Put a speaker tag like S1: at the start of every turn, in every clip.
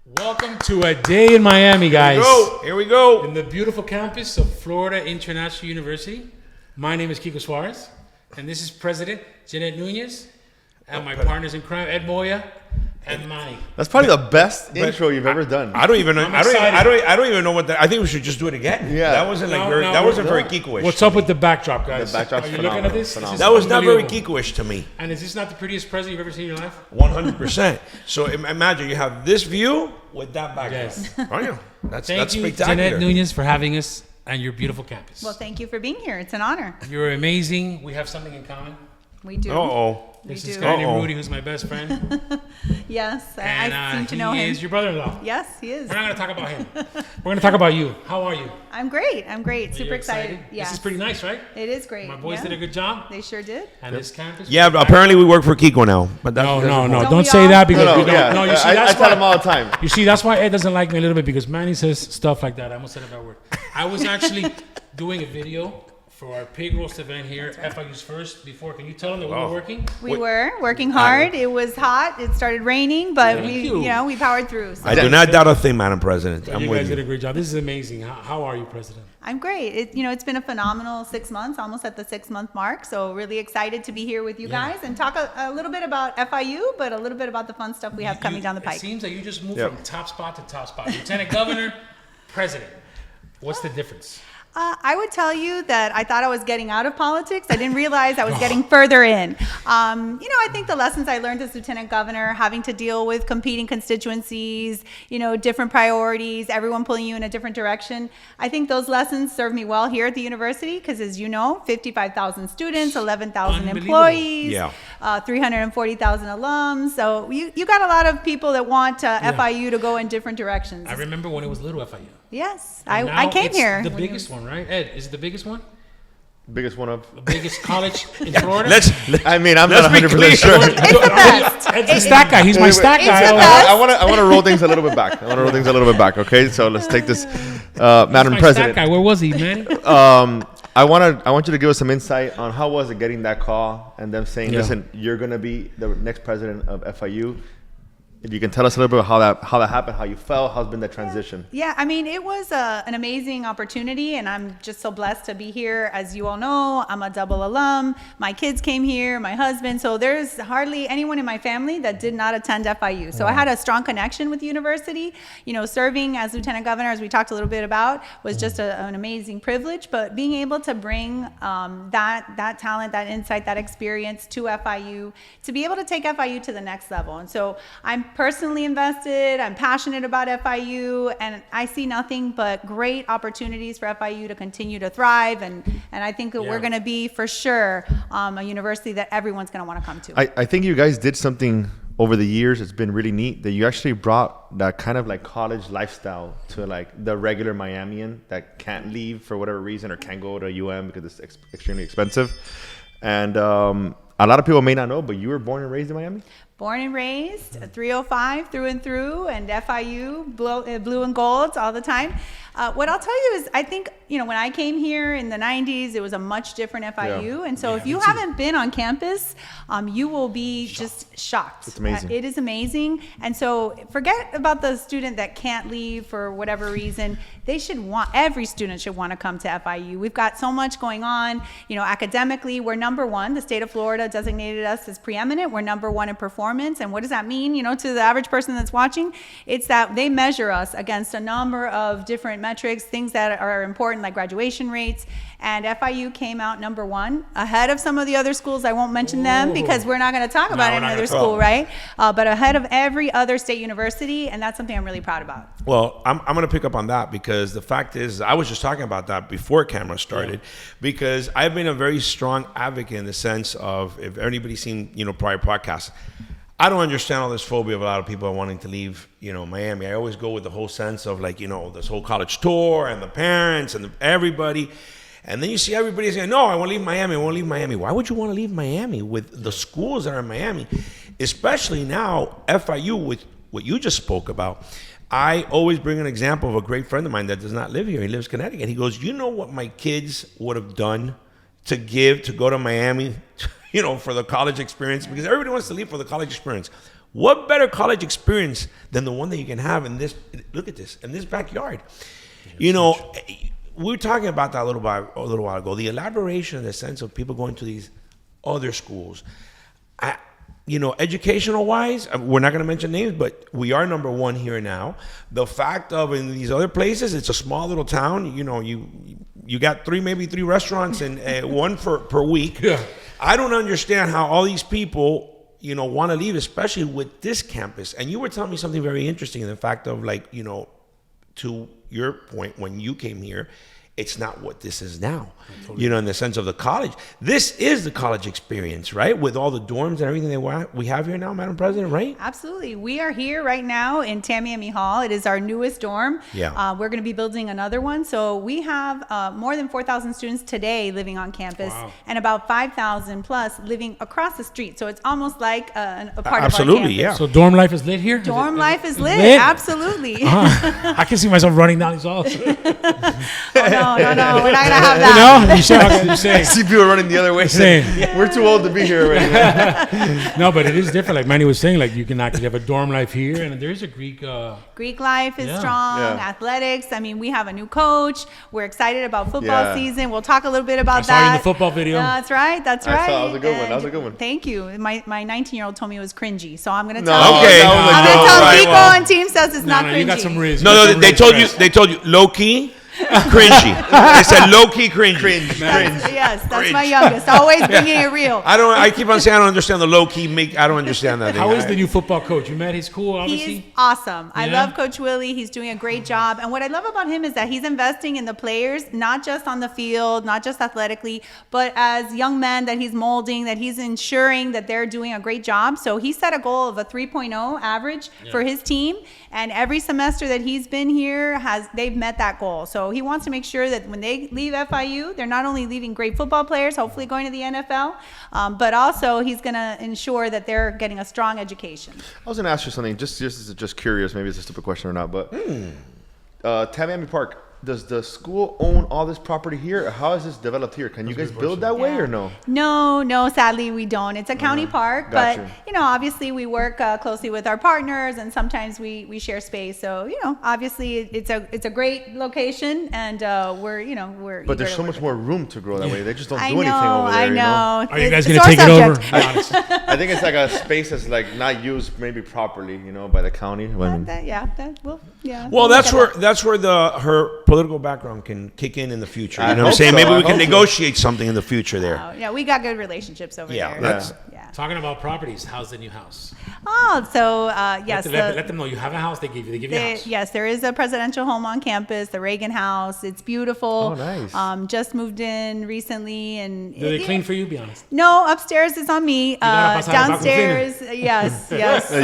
S1: Welcome to a day in Miami, guys.
S2: Here we go.
S1: In the beautiful campus of Florida International University. My name is Kiko Suarez, and this is President Jeanette Nuñez, and my partners in crime, Ed Moya and Manny.
S3: That's probably the best intro you've ever done.
S2: I don't even know. I don't even know what that. I think we should just do it again.
S3: Yeah.
S2: That wasn't that wasn't very Kiko-ish.
S1: What's up with the backdrop, guys?
S3: The backdrop's
S1: Are you looking at this?
S3: phenomenal.
S2: That was not very
S1: unbelievable.
S2: Kiko-ish to me.
S1: And is this not the prettiest present you've ever seen in your life?
S2: 100%. So imagine you have this view with that backdrop.
S1: Yes.
S2: Oh yeah, that's
S1: Thank you,
S2: spectacular.
S1: Jeanette Nuñez, for having us and your beautiful campus.
S4: Well, thank you for being here. It's an honor.
S1: You're amazing. We have something in common.
S4: We do.
S1: This
S4: We
S1: is a
S4: do.
S1: guy named Rudy, who's my best friend.
S4: Yes,
S1: And
S4: I seem to know
S1: he
S4: him.
S1: is your brother-in-law.
S4: Yes, he is.
S1: We're not going to talk about him. We're going to talk about you. How are you?
S4: I'm great. I'm great.
S1: Are
S4: Super
S1: you
S4: excited.
S1: excited?
S4: Yeah.
S1: This is pretty nice, right?
S4: It is great.
S1: My boys
S4: yeah.
S1: did a good job.
S4: They sure did.
S1: And this campus.
S2: Yeah, but apparently we work for Kiko now. But that's
S1: No.
S4: Don't
S1: Don't
S4: we
S1: say
S4: all?
S1: that because
S3: No,
S1: we don't.
S3: yeah.
S1: No, you see,
S3: I
S1: that's
S3: tell him
S1: why.
S3: all the time.
S1: You see, that's why Ed doesn't like me a little bit because Manny says stuff like that. I almost said a bad word. I was actually doing a video for our pig roast event here at FIU's first. Before, can you tell them that we were working?
S4: We were working hard. It was hot. It started raining, but we powered through. So.
S2: I do not doubt a thing, Madam President. I'm
S1: You
S2: with
S1: guys
S2: you.
S1: did a great job. This is amazing. How are you, President?
S4: I'm great. It's been a phenomenal 6 months, almost at the 6-month mark. So really excited to be here with you guys and talk a little bit about FIU, but a little bit about the fun stuff we have coming down the pike.
S1: It seems like you just moved
S3: Yep.
S1: from top spot to top spot. Lieutenant Governor, President. What's the difference?
S4: I would tell you that I thought I was getting out of politics. I didn't realize I was getting further in. I think the lessons I learned as lieutenant governor, having to deal with competing constituencies, different priorities, everyone pulling you in a different direction. I think those lessons served me well here at the university because, as you know, 55,000 students, 11,000 employees,
S2: Yeah.
S4: 340,000 alums. So you got a lot of people that want FIU to go in different directions.
S1: I remember when it was little FIU.
S4: Yes,
S1: And
S4: I
S1: now
S4: came
S1: it's
S4: here.
S1: The
S4: when you-
S1: biggest one, right? Ed, is it the biggest one?
S3: Biggest one of.
S1: The biggest college in Florida?
S3: I mean, I'm
S2: Let's
S3: not
S2: be
S3: 100%
S2: clear.
S3: sure.
S4: It's the best.
S1: Ed's the stat guy. He's my stat
S4: it's
S1: guy.
S4: the best.
S3: I want to roll things a little bit back. Okay, so let's take this, Madam
S1: My
S3: President.
S1: stat guy. Where was he, man?
S3: I want you to give us some insight on how was it getting that call and them saying,
S1: Yeah.
S3: listen, you're gonna be the next president of FIU. If you can tell us a little bit about how that happened, how you felt, how's been the transition.
S4: Yeah, I mean, it was an amazing opportunity, and I'm just so blessed to be here. As you all know, I'm a double alum. My kids came here, my husband. So there's hardly anyone in my family that did not attend FIU. So I had a strong connection with the university. Serving as lieutenant governor, as we talked a little bit about, was just an amazing privilege. But being able to bring that talent, that insight, that experience to FIU, to be able to take FIU to the next level. And so I'm personally invested. I'm passionate about FIU, and I see nothing but great opportunities for FIU to continue to thrive. And I think that we're going to be, for sure, a university that everyone's going to want to come to.
S3: I think you guys did something over the years. It's been really neat that you actually brought that kind of like college lifestyle to like the regular Miamian that can't leave for whatever reason or can't go to UM because it's extremely expensive. And a lot of people may not know, but you were born and raised in Miami?
S4: Born and raised, 305 through and through, and FIU, blue and gold all the time. What I'll tell you is, I think, when I came here in the 90s, it was a much different FIU.
S3: Yeah.
S4: And so if you haven't been on campus, you will be just shocked.
S3: It's amazing.
S4: It is amazing. And so forget about the student that can't leave for whatever reason. Every student should want to come to FIU. We've got so much going on. Academically, we're number one. The state of Florida designated us as preeminent. We're number one in performance. And what does that mean, to the average person that's watching? It's that they measure us against a number of different metrics, things that are important like graduation rates. And FIU came out number one, ahead of some of the other schools. I won't mention them because we're not going to talk about any other school, right? But ahead of every other state university, and that's something I'm really proud about.
S2: Well, I'm going to pick up on that because the fact is, I was just talking about that before camera started, because I've been a very strong advocate in the sense of, if anybody's seen, prior podcasts, I don't understand all this phobia of a lot of people wanting to leave, Miami. I always go with the whole sense of this whole college tour and the parents and everybody. And then you see everybody saying, no, I want to leave Miami. I want to leave Miami. Why would you want to leave Miami with the schools that are in Miami? Especially now, FIU, with what you just spoke about. I always bring an example of a great friend of mine that does not live here. He lives in Connecticut. He goes, you know what my kids would have done to go to Miami, for the college experience? Because everybody wants to leave for the college experience. What better college experience than the one that you can have in this? Look at this, in this backyard. We were talking about that a little while ago. The elaboration in the sense of people going to these other schools. Educational wise, we're not going to mention names, but we are number one here now. The fact of in these other places, it's a small little town. You got maybe three restaurants and one per week.
S1: Yeah.
S2: I don't understand how all these people, want to leave, especially with this campus. And you were telling me something very interesting in the fact of to your point, when you came here, it's not what this is now, in the sense of the college. This is the college experience, right? With all the dorms and everything that we have here now, Madam President, right?
S4: Absolutely. We are here right now in Tamiami Hall. It is our newest dorm.
S2: Yeah.
S4: We're going to be building another one. So we have more than 4,000 students today living on campus, and about 5,000 plus living across the street. So it's almost like a part
S2: Absolutely,
S4: of our campus.
S2: yeah.
S1: So dorm life is lit here?
S4: Dorm life is lit. Absolutely.
S1: I can see myself running down these halls.
S4: No, we're not going to have that.
S1: You say.
S3: I see people running the other way saying, we're too old to be here already.
S1: No, but it is different. Like Manny was saying, you can actually have a dorm life here, and there is a Greek
S4: life is strong.
S3: Yeah.
S4: Athletics. I mean, we have a new coach. We're excited about football
S3: Yeah.
S4: season. We'll talk a little bit about
S1: I saw you in the football video.
S4: That's right.
S3: I saw it. That was a good one. That was a good one.
S4: Thank you. My 19-year-old told me it was cringy, so I'm going to
S3: No,
S4: tell
S2: Okay.
S4: you.
S2: that was a
S4: I'm
S2: good
S4: going to tell
S2: one.
S4: Kiko
S2: Well,
S4: and Team says it's not cringy.
S1: You got some riz.
S2: No, they told you low key, cringy. They said low key cringy.
S4: Yes, that's my youngest. Always bringing it real.
S2: I keep on saying I don't understand the low key. I don't understand that.
S1: How is the new football coach? You met? He's cool, obviously.
S4: He is awesome. I
S1: Yeah?
S4: love Coach Willie. He's doing a great job. And what I love about him is that he's investing in the players, not just on the field, not just athletically, but as young men that he's molding, that he's ensuring that they're doing a great job. So he set a goal of a 3.0 average for his team. And every semester that he's been here, they've met that goal. So he wants to make sure that when they leave FIU, they're not only leaving great football players, hopefully going to the NFL, but also he's going to ensure that they're getting a strong education.
S3: I was going to ask you something, just curious, maybe it's a stupid question or not, but Tamiami Park, does the school own all this property here? Or how is this developed here? Can you guys build that way or no?
S4: No, sadly we don't. It's a county park,
S3: Gotcha.
S4: but obviously we work closely with our partners, and sometimes we share space. So obviously it's a great location, and we're.
S3: But there's so much more room to grow that way. They just don't do
S4: I
S3: anything
S4: know,
S3: over there.
S4: I know.
S1: Are you guys
S4: It's
S1: going to
S4: our
S1: take it over?
S4: subject.
S1: Be honest.
S3: I think it's like a space that's like not used maybe properly, by the county.
S4: Well,
S2: Well, that's where her political background can kick in the future. You know what I'm
S3: hope
S2: saying?
S3: so.
S2: Maybe
S3: I
S2: we can
S3: hope so.
S2: negotiate something in the future there.
S4: Yeah, we got good relationships over
S2: Yeah,
S4: there.
S2: that's-
S4: Yeah.
S1: Talking about properties, how's the new house?
S4: Oh, so yes.
S1: Let them know you have a house. They give you a house.
S4: Yes, there is a presidential home on campus, the Reagan House. It's beautiful.
S3: Oh, nice.
S4: Just moved in recently, and
S1: Do they clean for you? Be honest.
S4: No, upstairs is on me.
S1: gotta pass out the
S4: Downstairs, yes.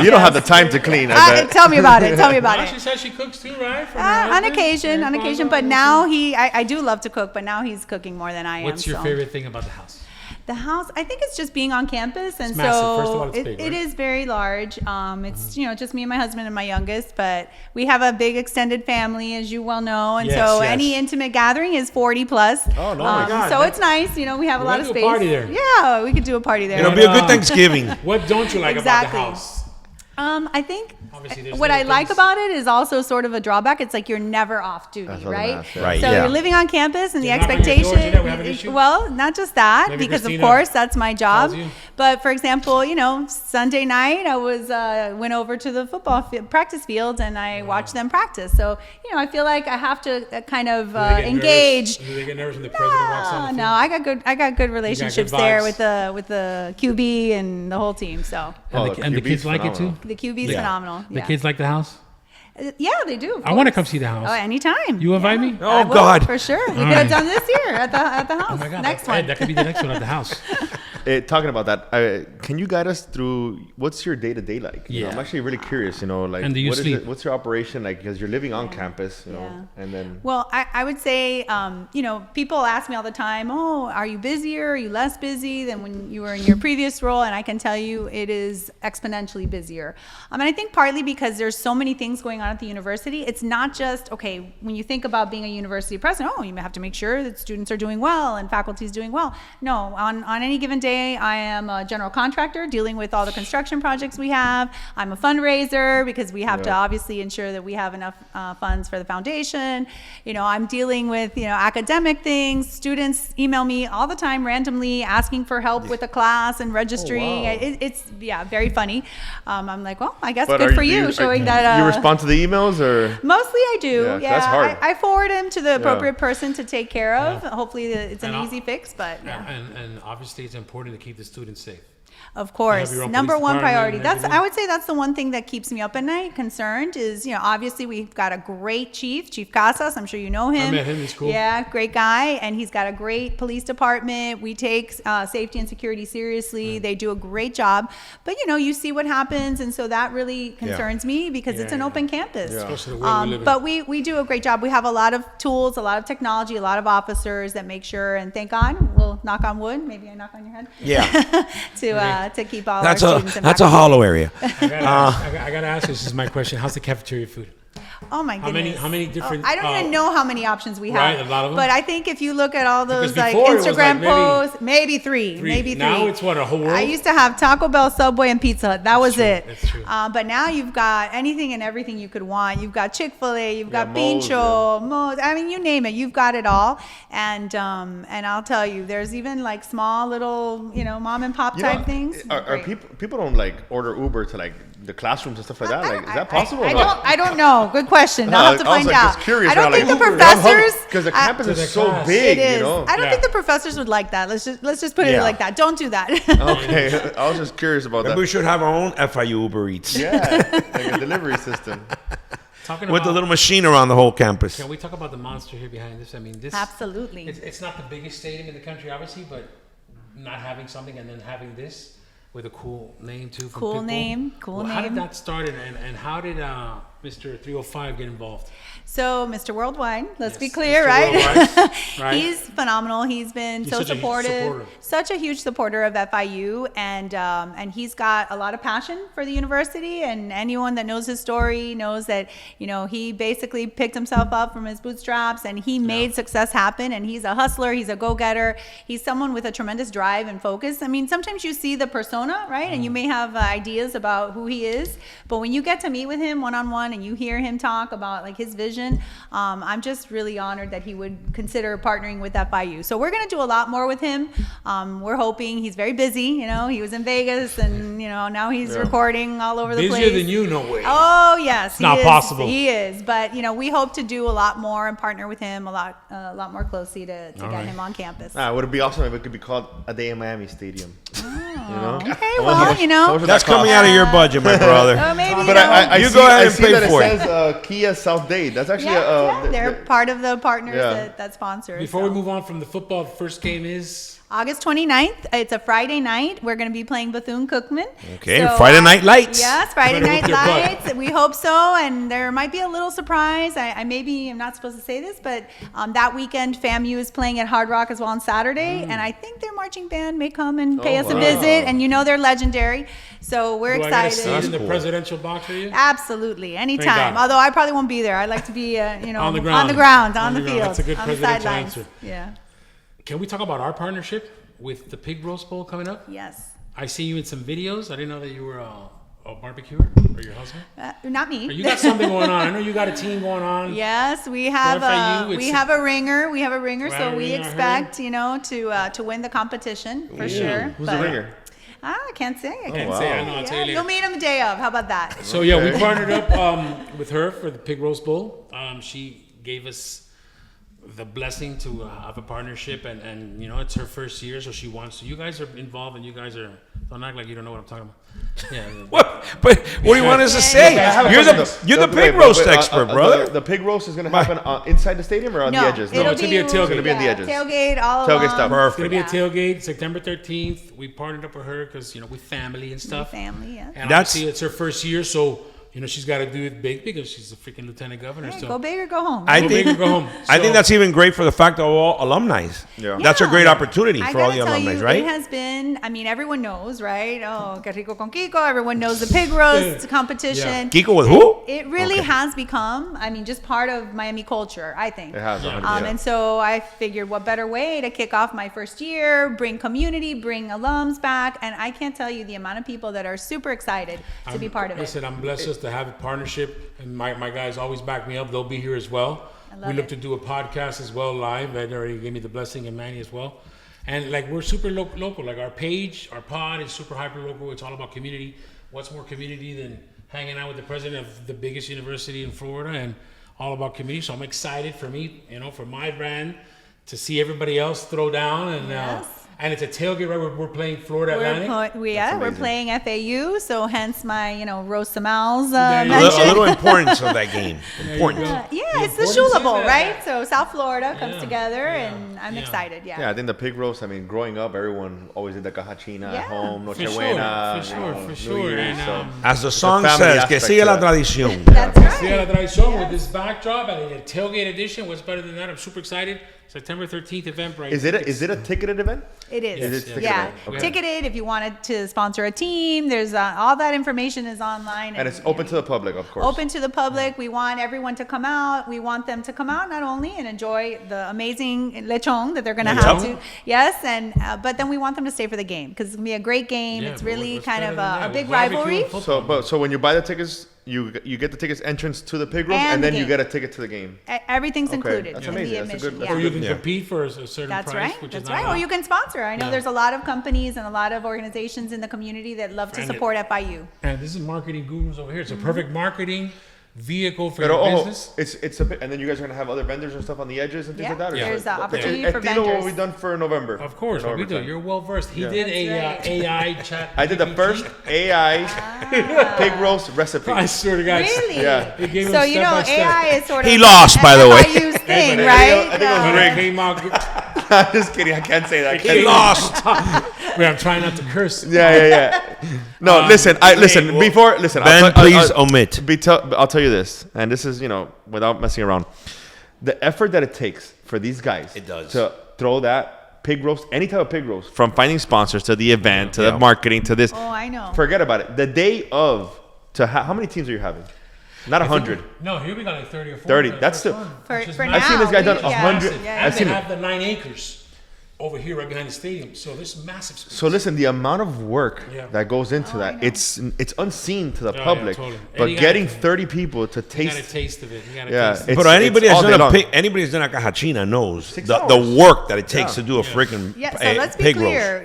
S3: You don't have the time to clean, I bet.
S4: Tell me about it. Tell me about
S1: Well,
S4: it.
S1: she says she cooks too, right? For her
S4: On
S1: husband?
S4: occasion, but now I do love to cook, but now he's cooking more than I am.
S1: What's your
S4: so.
S1: favorite thing about the house?
S4: The house, I think it's just being on campus, and
S1: It's massive.
S4: so
S1: First of all, it's big,
S4: it
S1: right?
S4: is very large. It's just me and my husband and my youngest, but we have a big extended family, as you well know, and
S1: Yes,
S4: so
S1: yes.
S4: any intimate gathering is 40 plus.
S3: Oh, no, my God.
S4: So it's nice, we have a lot of
S1: could do
S4: space.
S1: a party there.
S4: Yeah, we could do a party there.
S2: It'll be a good Thanksgiving.
S1: What don't you like
S4: Exactly.
S1: about the house?
S4: I think
S1: Obviously, there's
S4: what I
S1: little
S4: like
S1: things.
S4: about it is also sort of a drawback. It's like you're never off duty,
S3: That's what I'm
S4: right?
S3: gonna ask, yeah.
S2: Right,
S4: So
S2: yeah.
S4: you're living on campus, and
S1: Do
S4: the
S1: you knock on your door,
S4: expectation.
S1: Jeanette? We have an issue?
S4: Well, not just that,
S1: Maybe
S4: because
S1: Christina
S4: of course that's my job.
S1: calls you?
S4: But for example, Sunday night I went over to the football practice field, and I watched them practice. So I feel like I have to kind of
S1: Do they get
S4: engage.
S1: nervous? Do they get nervous when the president walks on the
S4: No,
S1: field?
S4: I got good relationships there
S1: vibes.
S4: with the QB and the whole team. So
S1: And the
S3: QB's
S1: kids like it too?
S3: phenomenal.
S4: the QB is
S2: Yeah.
S4: phenomenal.
S1: The kids like the house?
S4: Yeah, they do. of
S1: I want to
S4: course.
S1: come see the house.
S4: Oh, anytime.
S1: You invite me?
S2: Oh,
S4: I will,
S2: God.
S4: for sure. We
S1: All
S4: could have
S1: right.
S4: done this year at the house.
S1: Oh my God.
S4: Next
S1: Hey,
S4: one.
S1: that could be the next one at the house.
S3: Talking about that, can you guide us through what's your day to day like?
S1: Yeah.
S3: I'm actually really curious. Like,
S1: And do you
S3: what is
S1: sleep?
S3: it? What's your operation like? Because you're living on campus,
S4: Yeah.
S3: and then.
S4: Well, I would say, people ask me all the time, oh, are you busier? Are you less busy than when you were in your previous role? And I can tell you it is exponentially busier. And I think partly because there's so many things going on at the university. It's not just, okay, when you think about being a university president, you have to make sure that students are doing well and faculty is doing well. No, on any given day, day, I am a general contractor dealing with all the construction projects we have. I'm a fundraiser because we have to obviously ensure that we have enough funds for the foundation. I'm dealing with, academic things. Students email me all the time randomly asking for help with a class and registering.
S3: wow.
S4: It's very funny. I'm like, well, I guess
S3: But
S4: good for you, showing that.
S3: You respond to the emails or?
S4: Mostly I do.
S3: Yeah,
S4: Yeah,
S3: that's hard.
S4: I forward him to the appropriate person to take care of. Hopefully it's an
S1: And
S4: easy fix, but yeah.
S1: And obviously it's important to keep the students safe.
S4: Of course,
S1: your own
S4: number
S1: police
S4: one
S1: department
S4: priority.
S1: and
S4: That's
S1: everything?
S4: I would say that's the one thing that keeps me up at night. Concerned is obviously we've got a great chief, Chief Casas. I'm sure you know him.
S1: I met him. He's cool.
S4: Yeah, great guy, and he's got a great police department. We take safety and security seriously. They do a great job, but you see what happens, and so that really concerns me because it's an open campus.
S1: Especially the world we live in.
S4: But we do a great job. We have a lot of tools, a lot of technology, a lot of officers that make sure. And thank God, we'll knock on wood. Maybe I knock on your head.
S2: Yeah.
S4: to keep all
S2: That's
S4: our
S2: a
S4: students and
S2: that's a
S4: faculty.
S2: hollow area.
S1: I gotta ask you, this is my question. How's the cafeteria food?
S4: Oh my goodness.
S1: How many different?
S4: I don't even know how many options we have.
S1: Right, a lot of them?
S4: But I think if you look at all those
S1: Because
S4: like
S1: before it was
S4: Instagram
S1: like
S4: posts, maybe three.
S1: Now it's what, a whole world?
S4: I used to have Taco Bell, Subway, and Pizza Hut. That was
S1: true,
S4: it.
S1: that's true.
S4: But now you've got anything and everything you could want. You've got Chick-fil-A, you've got
S3: Moe's,
S4: Pincho, Moe's. I mean, you name it. You've got it all. And I'll tell you, there's even like small little, mom and pop type things.
S3: Are
S4: Great.
S3: people don't like order Uber to like the classrooms and stuff like that? Like, is that possible?
S4: I don't know. Good question. I'll have to
S3: I was
S4: find
S3: like,
S4: out.
S3: just curious
S4: I don't
S3: now,
S4: think
S3: like,
S4: the
S3: Uber,
S4: professors.
S3: because the campus
S1: To the
S3: is so
S1: class.
S3: big,
S4: It is.
S3: you know.
S4: I don't
S1: Yeah.
S4: think the professors would like that. Let's just put it
S2: Yeah.
S4: like that. Don't do that.
S3: Okay, I was just curious about
S2: Maybe we
S3: that.
S2: should have our own FIU Uber Eats
S3: Yeah, like a delivery system.
S1: Talking
S2: with
S1: about,
S2: a little machine around the whole campus.
S1: Can we talk about the monster here behind this? I mean, this
S4: Absolutely.
S1: It's not the biggest stadium in the country, obviously, but not having something and then having this with a cool name too. From
S4: Cool
S1: Pitbull.
S4: name, cool
S1: How did
S4: name.
S1: that start, and how did Mr. 305 get involved?
S4: So, Mr. Worldwide, let's be
S1: Yes,
S4: clear,
S1: Mr.
S4: right?
S1: Worldwide, right.
S4: He's phenomenal. He's been
S1: He's
S4: so
S1: such a huge
S4: supportive,
S1: supporter.
S4: such a huge supporter of FIU, and he's got a lot of passion for the university. And anyone that knows his story knows that he basically picked himself up from his bootstraps, and he made success happen. And he's a hustler. He's a go-getter. He's someone with a tremendous drive and focus. I mean, sometimes you see the persona, right? And you may have ideas about who he is, but when you get to meet with him one-on-one and you hear him talk about like his vision, I'm just really honored that he would consider partnering with FIU. So we're going to do a lot more with him. We're hoping. He's very busy. He was in Vegas, and now he's recording all over the place.
S1: Busier than you, no way.
S4: Oh yes, he
S1: not
S4: is.
S1: possible.
S4: He is, but we hope to do a lot more and partner with him a lot more closely to get
S1: right.
S4: him on campus.
S3: Would it be awesome if it could be called A Day in Miami Stadium?
S4: Okay, well,
S3: How much would
S2: That's
S3: that cost?
S2: coming out of your budget, my brother.
S4: maybe
S3: But I
S2: You
S3: see,
S2: go ahead
S3: I
S2: and
S3: see
S2: pay
S3: that
S2: for
S3: it
S2: it.
S3: says Kia South Dade. That's actually
S4: they're part of the partners
S3: Yeah.
S4: that sponsor.
S1: Before we move on from the football, the first game is
S4: August 29th. It's a Friday night. We're going to be playing Bethune-Cookman.
S2: Okay, Friday Night Lights.
S4: Yes, Friday
S1: Better
S4: Night
S1: whoop your butt.
S4: Lights. We hope so. And there might be a little surprise. I maybe am not supposed to say this, but that weekend, FAMU is playing at Hard Rock as well on Saturday. And I think their marching band may come and pay us a
S3: wow.
S4: visit. And they're legendary. So we're
S1: Do I get a
S4: excited.
S1: seat in the
S3: cool.
S1: presidential box for you?
S4: Absolutely, anytime.
S1: God.
S4: Although I probably won't be there. I'd like to be,
S1: On the
S4: on the
S1: ground.
S4: ground,
S1: On
S4: on
S1: the
S4: the
S1: ground.
S4: field,
S1: That's a good
S4: on the
S1: presidential
S4: sidelines.
S1: answer.
S4: Yeah.
S1: Can we talk about our partnership with the Pig Roast Bowl coming up?
S4: Yes.
S1: I see you in some videos. I didn't know that you were a barbecuer or your husband.
S4: Not me.
S1: Or you got something going on. I know you got a team going on.
S4: Yes, we have
S1: FIU,
S4: we
S1: it's-
S4: have a ringer. We have a ringer,
S1: Right,
S4: so we
S1: ringer, I
S4: expect to win the competition for sure.
S3: Who's the ringer?
S4: I can't say. I can't
S3: wow.
S1: Say, I know, I'll tell you later.
S4: You'll meet him the day of. How about that?
S1: So yeah, we partnered up with her for the Pig Roast Bowl. She gave us the blessing to have a partnership, and it's her first year, so she wants. So you guys are involved, and you guys are. Don't act like you don't know what I'm talking about. Yeah.
S2: What? But what do you want us to say?
S3: I have a
S2: You're
S3: question,
S2: the
S3: though.
S2: pig
S3: Wait,
S2: roast
S3: wait,
S2: expert, brother.
S3: The pig roast is going to happen inside the stadium or on
S4: No,
S3: the edges?
S4: it'll
S1: it's gonna be a tailgate.
S3: It's gonna be on the edges.
S4: Tailgate, all
S3: Tailgate
S4: along.
S3: stuff.
S1: It's gonna be a tailgate, September 13th. We partnered up with her because with family and stuff.
S4: Family, yeah.
S1: And
S2: That's-
S1: obviously it's her first year, so you know, she's got to do it big because she's a freaking lieutenant governor.
S4: Hey,
S1: So
S4: go big or go home.
S2: I
S1: go
S2: think
S1: big or go home.
S2: I think
S1: So-
S2: that's even great for the fact of all alumni.
S3: Yeah.
S2: That's a great
S4: Yeah.
S2: opportunity
S4: I
S2: for all
S4: gotta
S2: the
S4: tell
S2: alumni,
S4: you,
S2: right?
S4: It has been, I mean, everyone knows, right? Oh, que rico con Kiko. Everyone knows the pig roast competition.
S2: Kiko with who?
S4: It really
S2: Okay.
S4: has become, I mean, just part of Miami culture, I think.
S3: It has.
S1: Yeah.
S3: 100%.
S4: And so I figured what better way to kick off my first year, bring community, bring alums back. And I can't tell you the amount of people that are super excited to be part of it.
S1: Listen, I'm blessed just to have a partnership, and my guys always back me up. They'll be here as well.
S4: love
S1: We look
S4: it.
S1: to do a podcast as well live. Ed already gave me the blessing, and Manny as well. And like we're super local. Like our page, our pod is super hyper local. It's all about community. What's more community than hanging out with the president of the biggest university in Florida, and all about community. So I'm excited for me, you know, for my brand to see everybody else throw down and.
S4: Yes.
S1: And it's a tailgate, right? We're playing Florida Atlantic.
S4: We're
S3: amazing.
S4: playing FAU, so hence my, roast tamales
S1: There you
S2: A
S1: go.
S4: mention.
S2: little importance of that game.
S1: you
S2: Important.
S1: go.
S4: Yeah, it's the
S1: importance
S4: Shula
S1: of
S4: Bowl,
S1: that.
S4: right? So South Florida comes
S1: Yeah,
S4: together,
S1: yeah,
S4: and I'm
S1: yeah.
S4: excited.
S3: Yeah, I think the pig roast. I mean, growing up, everyone always did the cajachina
S4: Yeah.
S3: at home,
S1: For
S3: Nochebuena,
S1: sure, for
S3: New
S1: sure.
S3: Year's,
S1: And,
S3: so.
S2: As the song
S3: family
S2: says, que
S3: aspect
S2: sigue
S3: to
S2: la
S3: that.
S2: tradición.
S4: That's
S1: See la
S4: right.
S1: tradición with this backdrop and a tailgate edition. What's better than that? I'm super excited. September 13th event, right?
S3: Is it a ticketed event?
S4: It is.
S1: It is ticketed.
S4: Yeah,
S1: Okay.
S4: ticketed. If you wanted to sponsor a team, there's all that information is online,
S3: And it's open to the public, of course.
S4: Open to the public. We want everyone to come out. We want them to come out not only and enjoy the amazing lechon that they're going to have
S2: Lechon?
S4: to, yes, and but then we want them to stay for the game because it's going to be a great game.
S1: Yeah,
S4: it's
S1: but
S4: really
S1: what's
S4: kind
S1: better
S4: of
S1: than that?
S4: a big
S1: With barbecue and
S4: rivalry.
S1: football.
S3: So when you buy the tickets, you get the tickets entrance to the pig roast,
S4: And
S3: and
S4: the
S3: then you
S4: game.
S3: get a ticket to the game.
S4: Everything's
S3: Okay,
S4: included
S3: that's
S4: in
S3: amazing.
S4: the
S3: That's a
S4: admission.
S3: good- that's
S4: yeah.
S1: Or you can
S2: Yeah.
S1: compete for a certain
S4: That's
S1: price,
S4: right.
S1: which
S4: That's
S1: is not
S4: right. Or you can sponsor. I know
S1: Yeah.
S4: there's a lot of companies and a lot of organizations in the community that love to
S1: And it-
S4: support FIU.
S1: And this is marketing gurus over here. It's a
S4: Mm-hmm.
S1: perfect marketing vehicle for
S3: Pero,
S1: your
S3: oh,
S1: business.
S3: it's a bit, and then you guys are gonna have other vendors and stuff on the edges and things
S4: Yeah,
S3: like that. or
S4: there's
S3: something?
S4: opportunity
S3: El
S4: for
S3: estilo what
S4: vendors.
S3: we done for November.
S1: Of course,
S3: November
S1: we do.
S3: time.
S1: You're well versed. He
S3: Yeah.
S1: did a
S4: That's right.
S1: AI chat.
S3: I did the
S1: GPT.
S3: first AI pig roast recipe.
S1: I swear to God.
S4: Really?
S3: Yeah.
S1: He gave
S4: So
S1: him
S4: you know,
S1: step by step.
S4: AI is sort of
S2: He lost, by the way.
S4: FIU's thing,
S1: but
S4: right?
S3: I think it was
S1: When
S3: rigged.
S1: it came out, good-
S3: I'm just kidding. I can't say that. I can't
S2: He
S3: say
S2: lost.
S1: Wait, I'm trying not to curse.
S3: Yeah. No, listen. Listen.
S2: well,
S3: Before, listen.
S2: Ben, please omit.
S3: I'll tell you this, and this is without messing around. The effort that it takes for these guys,
S2: It does.
S3: to throw that pig roast, any type of pig roast, from finding sponsors to the event to
S2: Yeah.
S3: the marketing to this.
S4: Oh, I know.
S3: Forget about it. The day of how many teams are you having? Not 100.
S1: No, here we got like 30 or 40.
S3: 30.
S1: for the
S3: That's
S1: first
S3: the-
S1: one,
S4: For-
S1: which is
S4: for
S1: massive.
S3: I've seen this guy done
S4: Yeah.
S3: 100.
S4: Yeah.
S1: And
S3: I've
S1: they
S3: seen it.
S1: have the 9 acres over here right behind the stadium. So there's massive space.
S3: So listen, the amount of work
S1: Yeah.
S3: that goes into
S4: I
S3: that,
S4: know.
S3: it's unseen to the
S1: yeah,
S3: public.
S1: totally. And
S3: But
S1: you gotta-
S3: getting 30 people to
S1: You got a
S3: taste,
S1: taste of it. You got a
S3: Yeah,
S1: taste of it.
S3: it's-
S2: But anybody
S3: all day
S2: that's
S3: long.
S2: anybody that's done a cajachina knows
S3: 6
S2: the
S3: hours.
S2: work that it takes
S3: Yeah.
S2: to do a freaking
S4: Yeah, so let's be
S2: pig roast.
S4: clear.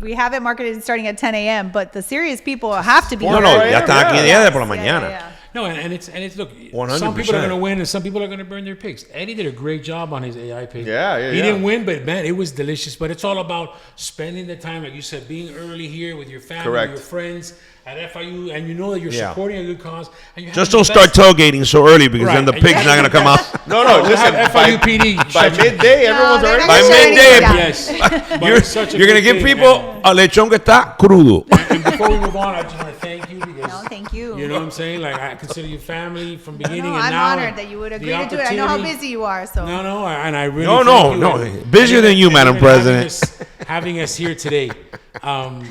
S4: We have it marketed starting at 10 a.m., but the serious people have to be
S2: No,
S4: here.
S2: no,
S3: Yeah,
S2: ya está aquí
S3: yeah.
S2: de por la
S4: Yeah,
S2: mañana.
S4: yeah.
S1: No, and it's look.
S2: 100%.
S1: Some people are going to win, and some people are going to burn their pigs. Eddie did a great job on his AI pig.
S3: Yeah,
S1: He
S3: yeah.
S1: didn't win, but man, it was delicious. But it's all about spending the time, like you said, being early here with your family,
S3: Correct.
S1: your friends at FIU, and you know that you're
S2: Yeah.
S1: supporting a good cause. And you have
S2: Just
S1: the
S2: don't start
S1: best-
S2: tailgating so early because then the
S1: Right.
S2: pig's not gonna come out.
S3: No, no,
S1: We'll
S3: listen.
S1: have
S3: By,
S1: FIUPD.
S3: by midday, everyone's
S4: they're
S3: already.
S4: gonna
S2: By
S4: shut it
S2: midday,
S4: down.
S1: Yes. But
S2: You're,
S1: it's such a
S2: you're gonna
S1: good
S2: give
S1: thing,
S2: people a lechon que está crudo.
S1: And before we move on, I just want to thank you because
S4: No, thank you.
S1: you know what I'm saying. Like I consider you family from beginning,
S4: No,
S1: and
S4: I'm
S1: now
S4: honored that you would
S1: the
S4: agree to do it. I know how
S1: opportunity-
S4: busy you are, so.
S1: No, and I really
S2: No,
S1: thank
S2: no,
S1: you.
S2: no. Busier than you, Madam President.
S1: Having us here today,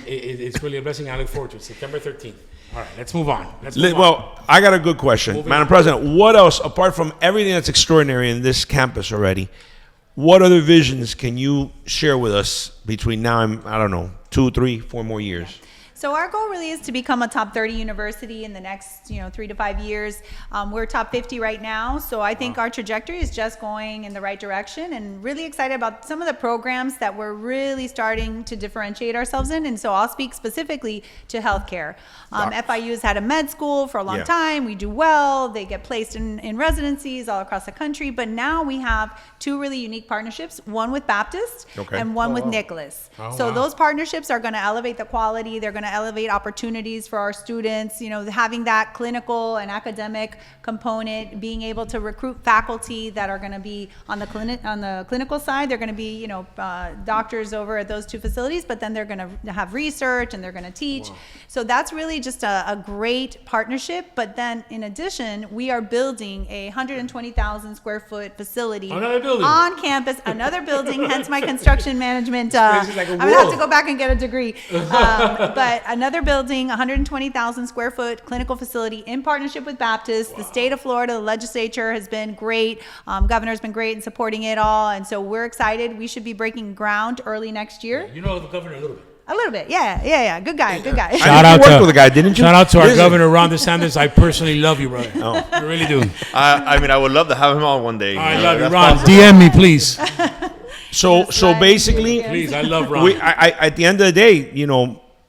S1: it's really a blessing. I look forward to it. September 13th. All right, let's move on.
S2: Well, I got a good question,
S1: Moving
S2: Madam
S1: on.
S2: President. What else, apart from everything that's extraordinary in this campus already, what other visions can you share with us between now and I don't know 2, 3, 4 more years?
S4: So our goal really is to become a top 30 university in the next, 3 to 5 years. We're top 50 right now, so I think our trajectory is just going in the right direction, and really excited about some of the programs that we're really starting to differentiate ourselves in. And so I'll speak specifically to healthcare. FIU has had a med school for a long
S2: Yeah.
S4: time. We do well. They get placed in residencies all across the country. But now we have 2 really unique partnerships, one with Baptist
S2: Okay.
S4: and one with Nicholas.
S1: Oh,
S4: So
S1: wow.
S4: those partnerships are going to elevate the quality. They're going to elevate opportunities for our students. Having that clinical and academic component, being able to recruit faculty that are going to be on the clinical side. They're going to be, doctors over at those two facilities, but then they're going to have research and they're going to teach. Wow. So that's really just a great partnership. But then in addition, we are building a 120,000 square foot facility on campus, another building, hence my construction management. I'm going to have to go back and get a degree. But another building, 120,000 square foot clinical facility in partnership with Baptist. Wow. The state of Florida, the legislature has been great. Governor's been great in supporting it all. And so we're excited. We should be breaking ground early next year.
S1: You know the governor a little bit.
S4: A little bit, yeah. Good guy.
S2: Shout out to the guy, didn't you?
S1: Shout out to our governor, Ron DeSantis. I personally love you, brother. Oh. I really do.
S3: I would love to have him on one day.
S1: I love you, Ron. DM me, please.
S2: So basically,
S1: please, I love Ron.
S2: At the end of the day,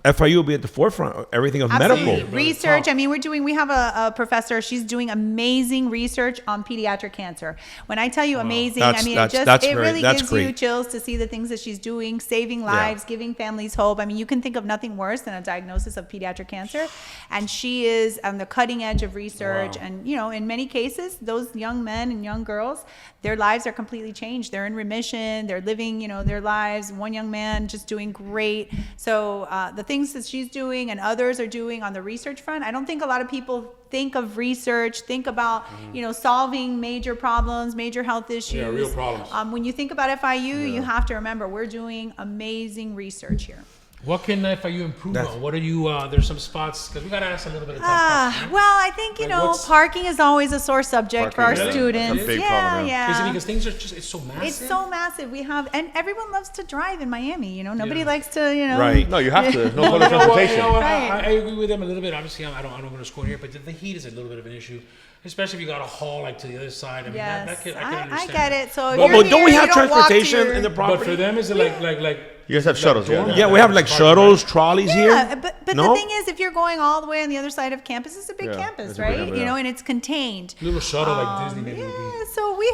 S2: FIU will be at the forefront of everything of
S4: Absolutely.
S2: medical
S4: Research. I mean, we have a professor. She's doing amazing research on pediatric cancer. When I tell you amazing, it really gives you chills to see the things that she's doing, saving lives, giving families hope. I mean, you can think of nothing worse than a diagnosis of pediatric cancer. And she is on the cutting edge of research. Wow. And, in many cases, those young men and young girls, their lives are completely changed. They're in remission. They're living, their lives. One young man just doing great. So the things that she's doing and others are doing on the research front, I don't think a lot of people think of research, think about, solving major problems, major health issues.
S1: Yeah, real problems.
S4: When you think about FIU, you have to remember we're doing amazing research here.
S1: What can FIU improve on? What are you, there's some spots, because we got to ask a little bit of time.
S4: Well, I think, parking is always a sore subject for our students.
S3: That's a big problem.
S4: Yeah.
S1: Is it because things are it's so massive?
S4: It's so massive. And everyone loves to drive in Miami, nobody likes to,
S2: Right.
S3: No, you have to. There's no public transportation.
S1: I agree with them a little bit. Obviously, I don't go to school here, but the heat is a little bit of an issue. Especially if you got a haul to the other side. I mean, I can understand.
S4: I get it. So
S2: but don't we have transportation in the property?
S1: But for them, is it like
S3: you guys have shuttles,
S2: yeah, we have shuttles, trolleys here.
S4: Yeah, but the thing is, if you're going all the way on the other side of campus, it's a big campus, right? And it's contained.
S1: Little shuttle like Disney maybe.
S4: Yeah, so we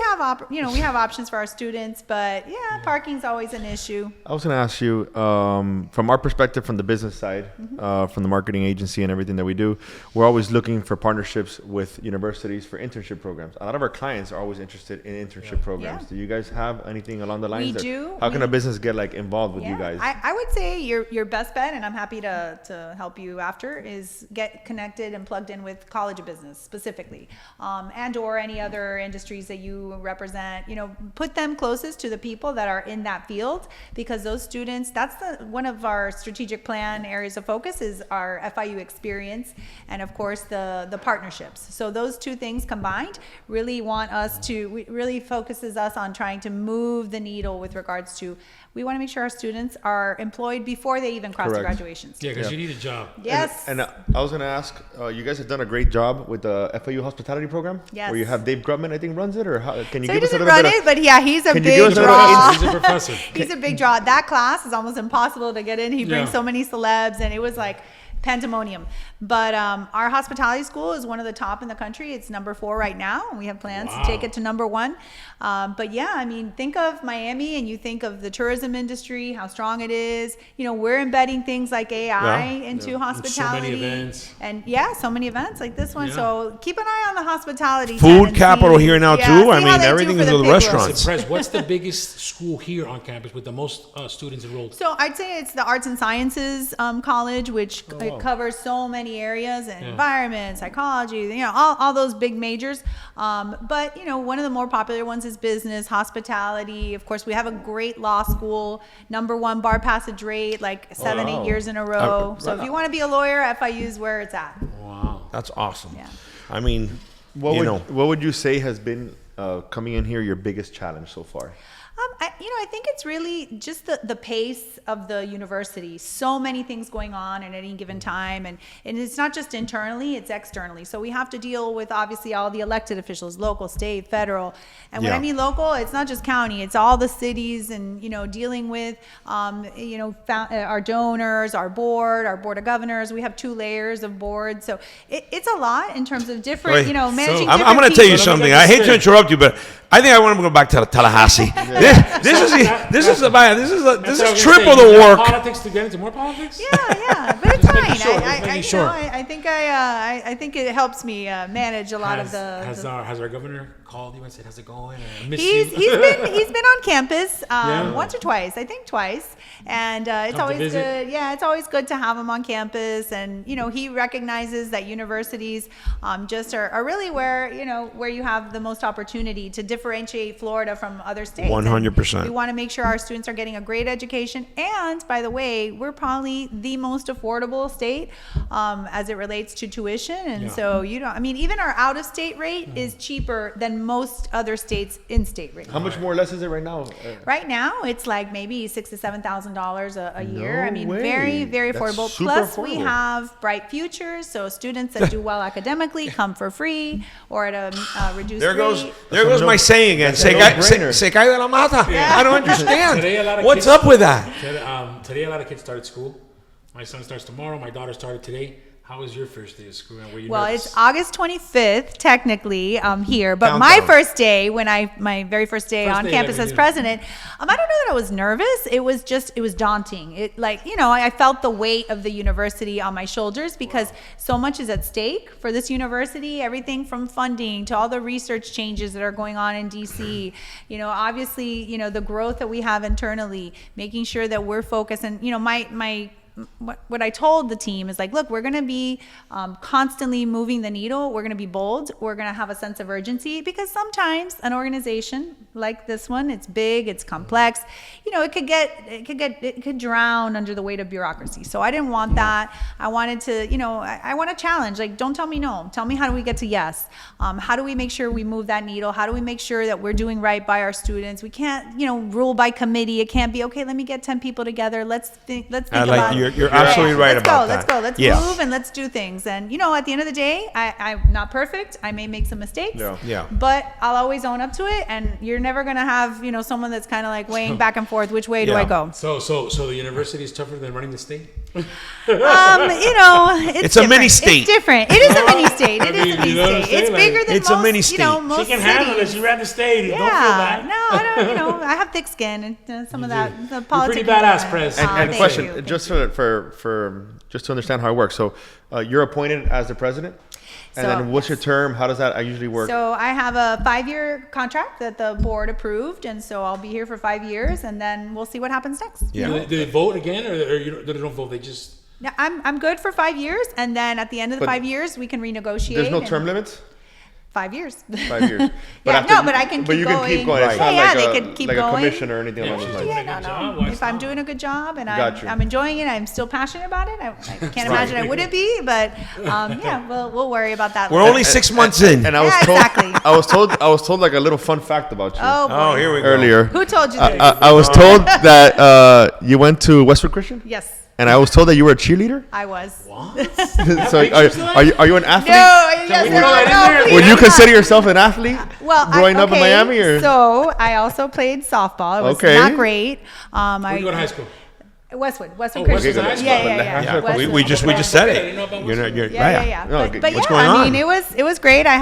S4: have options for our students, but parking's always an issue.
S3: I was going to ask you, from our perspective, from the business side, from the marketing agency and everything that we do, we're always looking for partnerships with universities for internship programs. A lot of our clients are always interested in internship programs. Do you guys have anything along the lines?
S4: We do.
S3: How can a business get involved with you guys?
S4: I would say your best bet, and I'm happy to help you after, is get connected and plugged in with College of Business specifically, and or any other industries that you represent. Put them closest to the people that are in that field, because those students, that's one of our strategic plan areas of focus is our FIU experience, and of course the partnerships. So those two things combined really really focuses us on trying to move the needle with regards to, we want to make sure our students are employed before they even cross the graduation stage.
S1: Yeah, because you need a job.
S4: Yes.
S3: And I was going to ask, you guys have done a great job with the FIU hospitality program.
S4: Yes.
S3: Where you have Dave Grubman, I think, runs it, or can you
S4: so
S3: give us a little
S4: bit?
S3: He
S4: doesn't run it, but he's a big draw. He's a professor. He's a big draw. That class is almost impossible to get in. He brings so many celebs, and it was like pandemonium. But our hospitality school is one of the top in the country. It's number 4 right now, and we have plans to take it to number 1. But yeah, I mean, think of Miami and you think of the tourism industry, how strong it is. We're embedding things like AI into hospitality.
S1: So many events.
S4: And so many events like this one. So keep an eye on the hospitality.
S2: Food capital here now too. I mean, everything is the restaurants.
S1: What's the biggest school here on campus with the most students enrolled?
S4: So I'd say it's the Arts and Sciences College, which it covers so many areas, and environment, psychology, all those big majors. But one of the more popular ones is business, hospitality. Of course, we have a great law school, number 1 bar passage rate, like 7-8 years in a row. So if you want to be a lawyer, FIU is where it's at.
S2: Wow, that's awesome.
S4: Yeah.
S2: I mean,
S3: what would you say has been coming in here your biggest challenge so far?
S4: I think it's really just the pace of the university. So many things going on at any given time. And it's not just internally, it's externally. So we have to deal with, obviously, all the elected officials, local, state, federal. And when I mean local, it's not just county, it's all the cities and, dealing with, our donors, our board of governors. We have 2 layers of board. So it's a lot in terms of different, managing different
S2: I'm going to tell you
S4: people.
S2: something. I hate to interrupt you, but I think I want to go back to Tallahassee. This is triple the work.
S1: Politics to get into more politics?
S4: Yeah, but it's fine.
S1: making sure.
S4: I think it helps me manage a lot of the.
S1: Has our governor called you and said, "How's it going?" I miss
S4: He's
S1: you.
S4: been on campus
S1: Yeah.
S4: once or twice. I think twice, and it's
S1: Come to
S4: always
S1: visit?
S4: good. Yeah, it's always good to have him on campus, and he recognizes that universities just are really where you have the most opportunity to differentiate Florida from other states.
S2: 100%.
S4: We want to make sure our students are getting a great education, and by the way, we're probably the most affordable state as it relates to tuition, and so even our out-of-state rate is cheaper than most other states in-state rate.
S3: How much more or less is it right now?
S4: Right now, it's like maybe $6,000 to $7,000 a year.
S3: No
S4: I mean,
S3: way.
S4: very, very
S3: That's
S4: affordable.
S3: super
S4: Plus, we
S3: affordable.
S4: have bright futures, so students that do well academically come for free or at a reduced
S2: There goes
S4: rate.
S2: my saying again.
S3: That's a no-brainer.
S2: Se cae de la mata. I don't understand.
S1: Today, a lot of
S2: What's
S1: kids-
S2: up with that?
S1: Today, a lot of kids started school. My son starts tomorrow. My daughter started today. How was your first day of school? And were you
S4: Well,
S1: nervous?
S4: it's August 25th, technically, here. But my
S2: Countdown.
S4: first day, my very first day
S1: First
S4: on
S1: day
S4: campus
S1: that
S4: as
S1: you-
S4: president, I don't know that I was nervous. It was daunting. I felt the weight of the university on my shoulders because so much is at stake for this university. Everything from funding to all the research changes that are going on in DC. Obviously, the growth that we have internally, making sure that we're focused. And what I told the team is look, we're going to be constantly moving the needle. We're going to be bold. We're going to have a sense of urgency because sometimes an organization like this one, it's big, it's complex. It could drown under the weight of bureaucracy. So I didn't want that. I wanted to, I want a challenge. Don't tell me no. Tell me how do we get to yes? How do we make sure we move that needle? How do we make sure that we're doing right by our students? We can't, rule by committee. It can't be okay. Let me get 10 people together. Let's think about it.
S2: You're absolutely right about that.
S4: Let's go. Let's move and let's do things. And at the end of the day, I'm not perfect. I may make some mistakes.
S2: Yeah.
S4: But I'll always own up to it. And you're never gonna have someone that's kind of weighing back and forth. Which way do I go?
S1: So the university is tougher than running the state?
S2: It's a mini state.
S4: It's different. It is a mini state. It is a
S1: you
S4: mini
S1: know what I'm
S4: state. It's
S1: saying?
S4: bigger than
S2: It's a
S4: most,
S2: mini state.
S4: most
S1: She can handle it.
S4: cities.
S1: She ran the state.
S4: Yeah,
S1: Don't feel bad.
S4: no, I don't. I have thick skin and some of that. The
S1: You're
S4: politics.
S1: pretty badass, Press.
S3: And
S4: Thank
S3: question,
S4: you.
S3: just for just to understand how it works. So you're appointed as the president, and
S4: So,
S3: then what's your term? How does that usually work?
S4: So I have a 5-year contract that the board approved, and so I'll be here for 5 years, and then we'll see what happens next.
S2: Yeah.
S1: Do they vote again, or they don't vote? They just
S4: Now, I'm good for 5 years, and then at the end of the
S3: But
S4: 5 years, we can renegotiate.
S3: There's no
S4: and-
S3: term limits.
S4: 5 years.
S3: 5 years.
S4: But I can
S3: But
S4: keep
S3: you
S4: going.
S3: can keep going. It's
S4: Yeah,
S3: not
S4: yeah,
S3: like
S4: they
S3: a,
S4: could keep
S3: like
S4: going.
S3: a commission or anything along those
S1: she's
S3: lines.
S1: doing a
S4: Yeah,
S1: good
S4: no.
S1: job. Why
S4: If I'm
S1: stop?
S4: doing a good job and
S3: Got you.
S4: I'm enjoying it, I'm still passionate about it. I can't imagine I wouldn't be, but we'll worry about that.
S2: We're
S4: later.
S2: only 6 months in.
S3: And I was
S4: Yeah,
S3: told,
S4: exactly.
S3: I was told like a little fun fact about you
S4: Oh, boy.
S2: Oh, here we go.
S3: earlier.
S4: Who told you this?
S3: I was told that you went to Westwood Christian,
S4: Yes,
S3: and I was told that you were a cheerleader.
S4: I was.
S3: So are you an athlete?
S4: No, yes,
S1: we throw that in there?
S4: please,
S3: Would you
S4: I'm
S3: consider
S4: not.
S3: yourself an athlete?
S4: Well,
S3: growing up in Miami, or
S4: So I also played softball. It was
S3: Okay.
S4: not great.
S1: Where you go to high school?
S4: Westwood
S1: Oh,
S4: Christian.
S1: Westwood's high school.
S4: Yeah.
S2: Yeah,
S4: Westwood.
S2: we just said
S1: I didn't know
S2: it.
S1: about
S2: You're
S1: Westwood.
S4: Yeah.
S3: No,
S4: But
S2: what's
S4: yeah,
S2: going
S4: I mean,
S2: on?
S4: it was great. I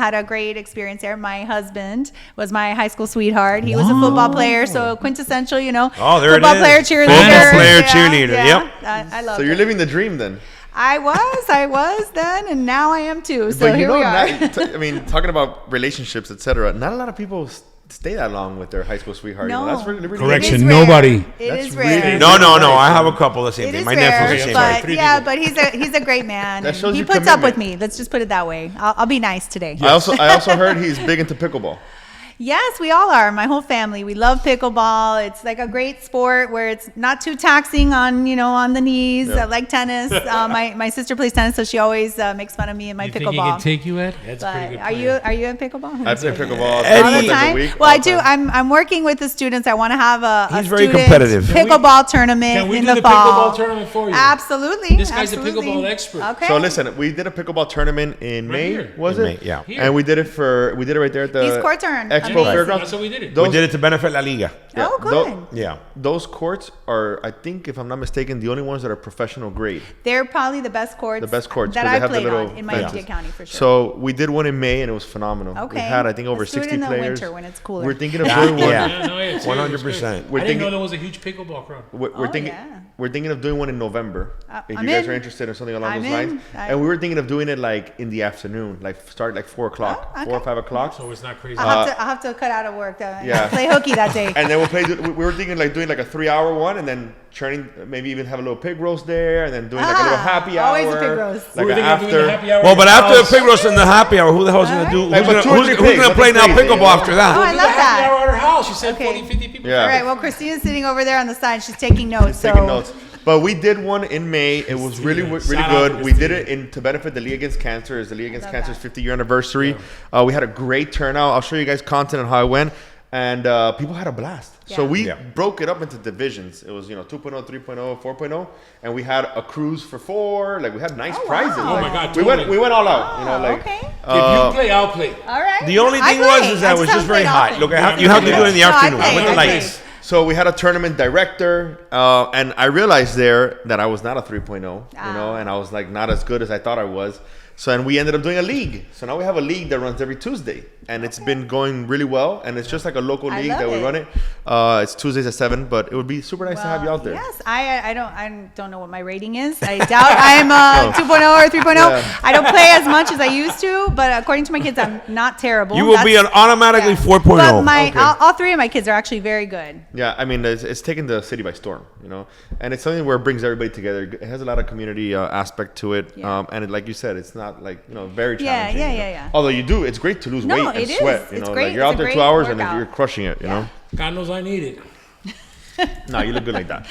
S4: had a great experience there. My husband was my high school sweetheart. He was a football player, so quintessential,
S2: Oh, there it
S4: football
S2: is.
S4: player, cheerleader.
S2: Football player, cheerleader, yep.
S4: I love
S3: So
S4: it.
S3: you're living the dream then.
S4: I was then, and now I am too. So
S3: But
S4: here we are.
S3: I mean, talking about relationships, etc. Not a lot of people stay that long with their high school sweetheart.
S4: No.
S3: That's really, really
S1: Correction.
S4: It is
S1: nobody.
S4: rare. It
S3: That's
S4: is rare.
S3: really-
S2: No. I have a couple the same
S4: It
S2: thing.
S4: is
S2: My
S4: rare,
S2: nephew's the same
S4: but
S2: way.
S1: Three
S4: yeah,
S1: people.
S4: but he's a great man.
S3: That
S4: and
S3: shows
S4: he
S3: you
S4: puts up
S3: commitment.
S4: with me. Let's just put it that way. I'll be nice today.
S3: I also heard he's big into pickleball.
S4: Yes, we all are. My whole family. We love pickleball. It's like a great sport where it's not too taxing on the knees.
S3: Yeah.
S4: Like tennis. My sister plays tennis, so she always makes fun of me and my
S1: You think he
S4: pickleball.
S1: can take you, Ed? That's a pretty
S4: But
S1: good
S4: are you in pickleball?
S3: I play pickleball
S4: all
S2: Eddie.
S4: the
S3: 4 times a
S4: time.
S3: week.
S4: Well,
S3: all
S4: I
S3: the
S4: do.
S3: time.
S4: I'm working with the students. I want to have a
S2: He's very
S4: student
S2: competitive.
S4: pickleball tournament
S1: Can we
S4: in
S1: do
S4: the
S1: the
S4: fall.
S1: pickleball tournament for you?
S4: Absolutely.
S1: This guy's a
S4: absolutely.
S1: pickleball expert.
S4: Okay.
S3: So listen, we did a pickleball tournament in May.
S1: here.
S3: Was
S2: In
S3: it?
S2: May, yeah.
S1: Here.
S3: And we did it right there at the
S4: East Court turn.
S3: Expo
S4: Amazing.
S3: Fairgrounds.
S1: That's what we did it.
S3: Those-
S2: We did it to benefit La Liga.
S4: Oh, good.
S2: Yeah.
S3: Those courts are, I think, if I'm not mistaken, the only ones that are professional grade.
S4: They're probably the best courts.
S3: The best courts,
S4: that
S3: 'cause they
S4: I
S3: have the
S4: played
S3: little
S4: on in Miami-Dade
S3: fences.
S4: County for sure.
S3: So we did one in May and it was phenomenal.
S4: Okay.
S3: We had, I think, over
S4: Let's do it
S3: 60
S4: in the
S3: players.
S4: winter when it's cooler.
S3: We're thinking of doing one.
S2: Yeah.
S1: No, it's
S2: 100%.
S3: We're
S1: I didn't
S3: thinking-
S1: know there was a huge pickleball crowd.
S3: We're thinking.
S4: yeah.
S3: We're thinking of doing one in November. If
S4: I'm
S3: you guys
S4: in.
S3: are interested in something along
S4: I'm
S3: those
S4: in.
S3: lines, and we were thinking of doing it like in the afternoon, like start like 4 o'clock,
S4: Oh,
S3: 4 or
S4: okay.
S3: 5 o'clock.
S1: So it's not crazy.
S4: I'll have to cut out of work to
S3: Yeah.
S4: play hooky that day.
S3: And then we'll play. We were thinking like doing like a 3-hour one, and then churning, maybe even have a little pig roast there, and then doing like a little happy hour.
S4: always a pig roast.
S1: We
S3: Like
S1: were
S3: an
S1: thinking of doing
S3: after.
S1: the happy hour
S2: Well,
S1: at
S2: but
S1: your
S2: after the
S1: house.
S2: pig roast and the happy hour, who the hell's going to do?
S3: Like,
S2: Who's
S3: but 2 or 3
S2: going to
S3: pigs,
S2: play now
S3: nothing crazy,
S2: pickleball
S3: you know?
S2: after that?
S4: Oh, I
S1: We'll do
S4: love
S1: the happy
S4: that.
S1: hour at her house. She said
S4: Okay.
S1: 40, 50 people.
S3: Yeah.
S4: All right. Well, Christina's sitting over there on the side. She's taking notes.
S3: Taking notes. But we did one in May. It was really, really
S1: Shout out
S3: good.
S1: to
S3: We did
S1: Christina.
S3: it to benefit the League Against Cancer. It's the League Against
S4: love
S3: Cancer's
S4: that.
S3: 50-year anniversary. We had a great turnout. I'll show you guys content on how it went. And people had a blast. So
S4: Yeah.
S3: we
S2: Yeah.
S3: broke it up into divisions. It was, 2.0, 3.0, 4.0. And we had a cruise for 4. Like, we had nice prizes.
S4: wow.
S1: Oh
S3: Like,
S1: my God,
S3: we went
S1: totally.
S3: all out.
S4: Okay.
S1: If you play, I'll play.
S4: All right.
S2: The only
S4: I
S2: thing
S4: play.
S2: was that
S4: I
S2: it was just
S4: haven't
S2: very
S4: played
S2: hot.
S4: often.
S2: Look, you have to do it in the
S4: No, I
S2: afternoon
S4: play,
S2: with the
S4: I play.
S2: lights.
S3: So we had a tournament director, and I realized there that I was not a 3.0, and I was like not as good as I thought I was. So and we ended up doing a league. So now we have a league that runs every Tuesday, and it's been going really well. And it's just like a local
S4: I
S3: league
S4: love
S3: that we
S4: it.
S3: run it. It's Tuesdays at 7, but it would be super nice to have you out there.
S4: Yes, I don't know what my rating is. I doubt I'm a 2.0 or 3.0.
S3: Yeah.
S4: I don't play as much as I used to, but according to my kids, I'm not terrible.
S2: You will be an automatically 4.0.
S4: But my
S3: Okay.
S4: all 3 of my kids are actually very good.
S3: Yeah, I mean, it's taken the city by storm, and it's something where it brings everybody together. It has a lot of community aspect to it,
S4: Yeah.
S3: and like you said, it's not like very
S4: Yeah,
S3: challenging.
S4: yeah.
S3: Although you do, it's great to lose
S4: No,
S3: weight and
S4: it is.
S3: sweat.
S4: It's
S3: Like
S4: great.
S3: you're out
S4: It's a
S3: there 2
S4: great
S3: hours and
S4: workout.
S3: you're crushing it.
S1: God knows I need it.
S3: No, you look good like that.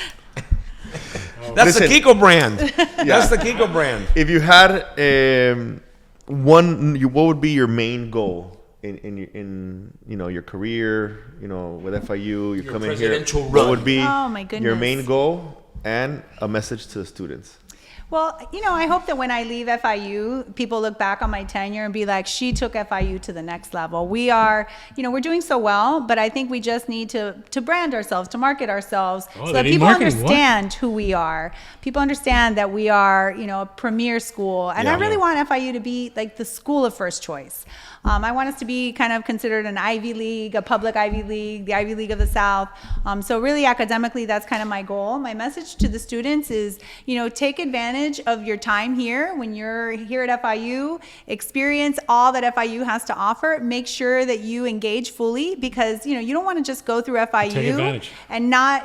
S2: That's
S3: Listen.
S2: the Kiko brand. That's the Kiko brand.
S3: If you had what would be your main goal in your career? With FIU, you come in here.
S1: presidential
S3: What
S1: run.
S3: would be
S4: Oh, my
S3: your
S4: goodness.
S3: main goal and a message to the students?
S4: Well, I hope that when I leave FIU, people look back on my tenure and be like, she took FIU to the next level. We are, we're doing so well, but I think we just need to brand ourselves, to market ourselves,
S1: Oh,
S4: so
S1: they
S4: that
S1: need
S4: people
S1: marketing. What?
S4: understand who we are. People understand that we are, a premier school. And I
S2: Yeah.
S4: really want FIU to be like the school of first choice. I want us to be kind of considered an Ivy League, a public Ivy League, the Ivy League of the South. So really academically, that's kind of my goal. My message to the students is, take advantage of your time here. When you're here at FIU, experience all that FIU has to offer. Make sure that you engage fully, because, you don't want to just go through FIU
S1: advantage.
S4: and not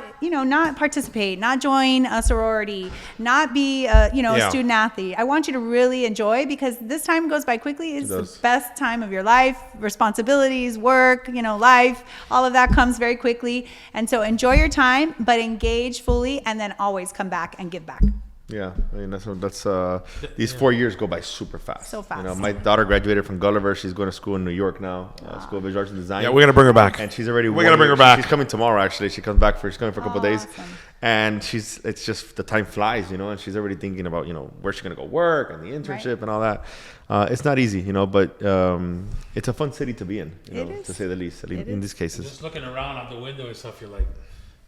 S4: participate, not join a sorority, not be a student athlete. I want you to really enjoy, because this time goes by quickly. It's the
S3: does.
S4: best time of your life. Responsibilities, work, life, all of that comes very quickly. And so enjoy your time, but engage fully, and then always come back and give back.
S3: Yeah, I mean that's these 4 years go by super fast.
S4: So fast.
S3: My daughter graduated from Gulliver. She's going to school in New York now, School of Visual Arts and Design.
S2: Yeah, we're gonna bring her back.
S3: And she's already.
S2: We're gonna bring her back.
S3: She's coming tomorrow. Actually, she's coming for a couple of days,
S4: Awesome.
S3: and it's just the time flies, and she's already thinking about where she's gonna go work and the internship
S4: Right.
S3: and all that. It's not easy, but it's a fun city to be in,
S4: It is.
S3: to say the least. At least in these cases,
S1: Just looking around out the window and stuff, you're like,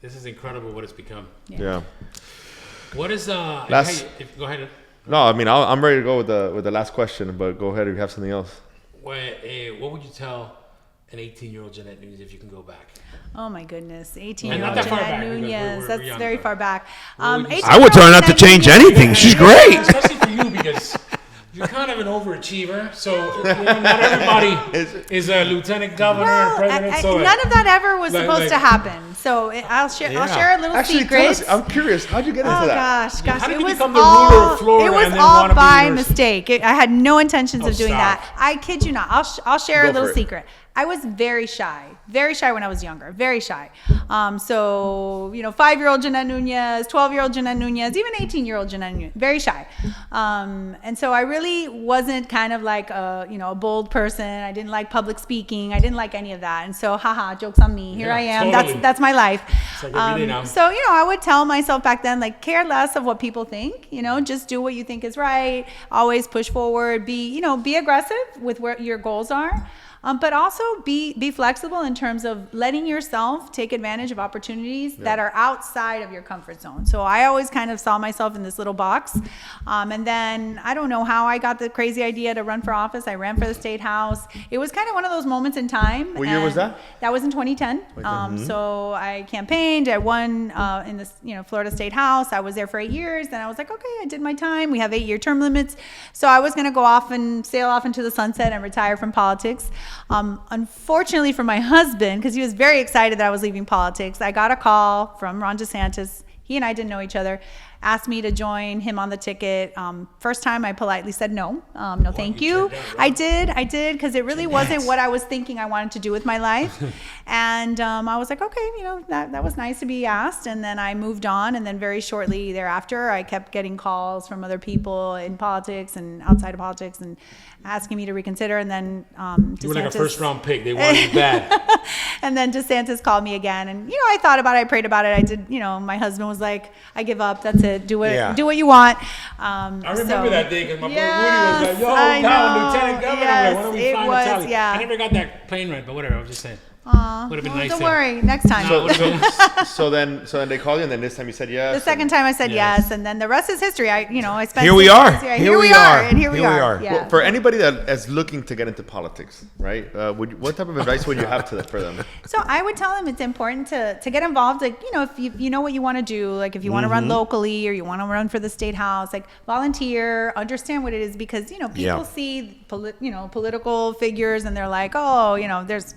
S1: this is incredible what it's become.
S3: yeah.
S1: What is
S3: Last-
S1: go ahead.
S3: No, I mean I'm ready to go with the last question, but go ahead if you have something else.
S1: What would you tell an 18-year-old Jeanette Nuñez if you can go back?
S4: Oh my goodness,
S1: And
S4: 18-year-old
S1: not that far
S4: Jeanette
S1: back, because
S4: Nuñez.
S1: we're
S4: That's
S1: young,
S4: very
S1: but
S4: far back.
S1: what would you say?
S2: I would tell her not to
S4: 18-year-old
S2: change
S4: Jeanette
S2: anything.
S4: Nuñez.
S2: She's great.
S1: Especially for you, because you're kind of an overachiever. So not everybody is a lieutenant governor,
S4: Well,
S1: president. So
S4: none of that ever was
S1: Like-
S4: supposed
S1: like-
S4: to happen. So I'll share a little
S3: Actually,
S4: secret.
S3: tell us. I'm curious. How'd you get into
S4: Oh
S3: that?
S4: gosh,
S1: How did
S4: it
S1: you
S4: was
S1: become the ruler of
S4: all
S1: Florida
S4: it was
S1: and then
S4: all
S1: wanna be
S4: by
S1: university?
S4: mistake. I had no intentions
S1: Oh,
S4: of doing
S1: stop.
S4: that. I kid you not. I'll share
S3: Go
S4: a little
S3: for it.
S4: secret. I was very shy when I was younger, very shy. So 5-year-old Jeanette Nuñez, 12-year-old Jeanette Nuñez, even 18-year-old Jeanette Nuñez, very shy. And so I really wasn't kind of like a bold person. I didn't like public speaking. I didn't like any of that. And so, haha, jokes on me. Here
S1: Yeah,
S4: I am.
S1: totally.
S4: That's my life.
S1: It's like every day now.
S4: So I would tell myself back then, like, care less of what people think. Just do what you think is right. Always push forward. Be aggressive with where your goals are. but also be flexible in terms of letting yourself take advantage of opportunities that are outside of your comfort zone. So I always kind of saw myself in this little box. And then I don't know how I got the crazy idea to run for office. I ran for the state house. It was kind of one of those moments in time.
S3: What year was that?
S4: That was in 2010. So I campaigned. I won in the Florida State House. I was there for 8 years. Then I was like, okay, I did my time. We have 8-year term limits. So I was going to go off and sail off into the sunset and retire from politics. Unfortunately for my husband, because he was very excited that I was leaving politics, I got a call from Ron DeSantis. He and I didn't know each other. Asked me to join him on the ticket. First time I politely said no. No, thank you. I did, because it really wasn't what I was thinking I wanted to do with my life. And I was like, okay, that was nice to be asked. And then I moved on. And then very shortly thereafter, I kept getting calls from other people in politics and outside of politics and asking me to reconsider. And then
S1: you were like a first round pick. They wanted you bad.
S4: And then DeSantis called me again. And, I thought about it. I prayed about it. I did, my husband was like, I give up. That's it. Do what you want.
S1: I remember that day because my boy Rudy was like, yo, down, Lieutenant Governor.
S4: Yes,
S1: when are we
S4: it
S1: flying
S4: was,
S1: to Cali?
S4: yeah.
S1: I never got that plane ride, but whatever. I was just saying. Would have been nice.
S4: Don't worry. Next time.
S3: So then they called you, and then this time you said yes.
S4: The second time I said yes, and then the rest is history. I spent.
S2: Here we are.
S4: Here we are. Yeah.
S3: Well, for anybody that is looking to get into politics, right? What type of advice would you have for them?
S4: So I would tell them it's important to get involved. Like, if you know what you want to do, like if you want to run locally or you want to run for the state house, like volunteer, understand what it is, because people see political figures and they're like, oh, there's.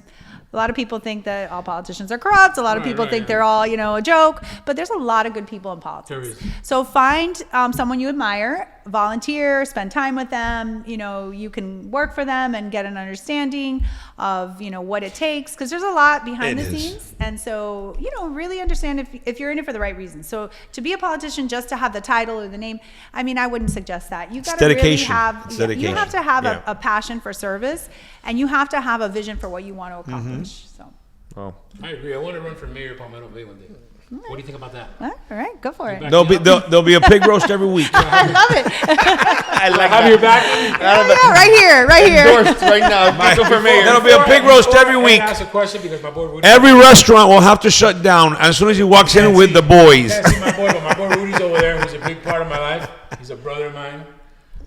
S4: A lot of people think that all politicians are corrupt. A lot of people think they're all, a joke. But there's a lot of good people in politics. So find someone you admire, volunteer, spend time with them. You can work for them and get an understanding of, what it takes. Because there's a lot behind the scenes. And so, really understand if you're in it for the right reasons. So to be a politician just to have the title or the name, I wouldn't suggest that. You got to really have, you have to have a passion for service. And you have to have a vision for what you want to accomplish. So,
S1: I agree. I want to run for mayor of Palmetto Bay one day. What do you think about that?
S4: All right, go for it.
S2: There'll be a pig roast every week.
S4: I love it.
S3: I like
S1: have your back.
S4: Right here.
S3: Endorsed right now. Go for mayor.
S2: There'll be a pig roast every week.
S1: I ask a question because my boy Rudy.
S2: Every restaurant will have to shut down as soon as he walks in with the boys.
S1: Can't see my boy, but my boy Rudy's over there, who's a big part of my life. He's a brother of mine,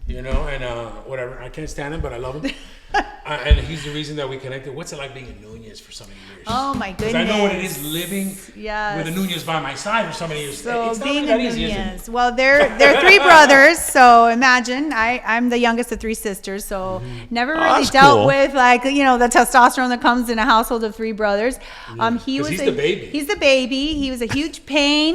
S1: and whatever. I can't stand him, but I love him. And he's the reason that we connected. What's it like being a Nuñez for so many years?
S4: Oh my goodness!
S1: I know what it is living with a Nuñez by my side for so many years.
S4: So
S1: it's not
S4: being
S1: that
S4: a
S1: easy, is it?
S4: Nuñez, well, they're 3 brothers. So imagine I'm the youngest of 3 sisters. So never really dealt with the testosterone that comes in a household of 3 brothers. He's the baby. He's the baby. He was a huge pain.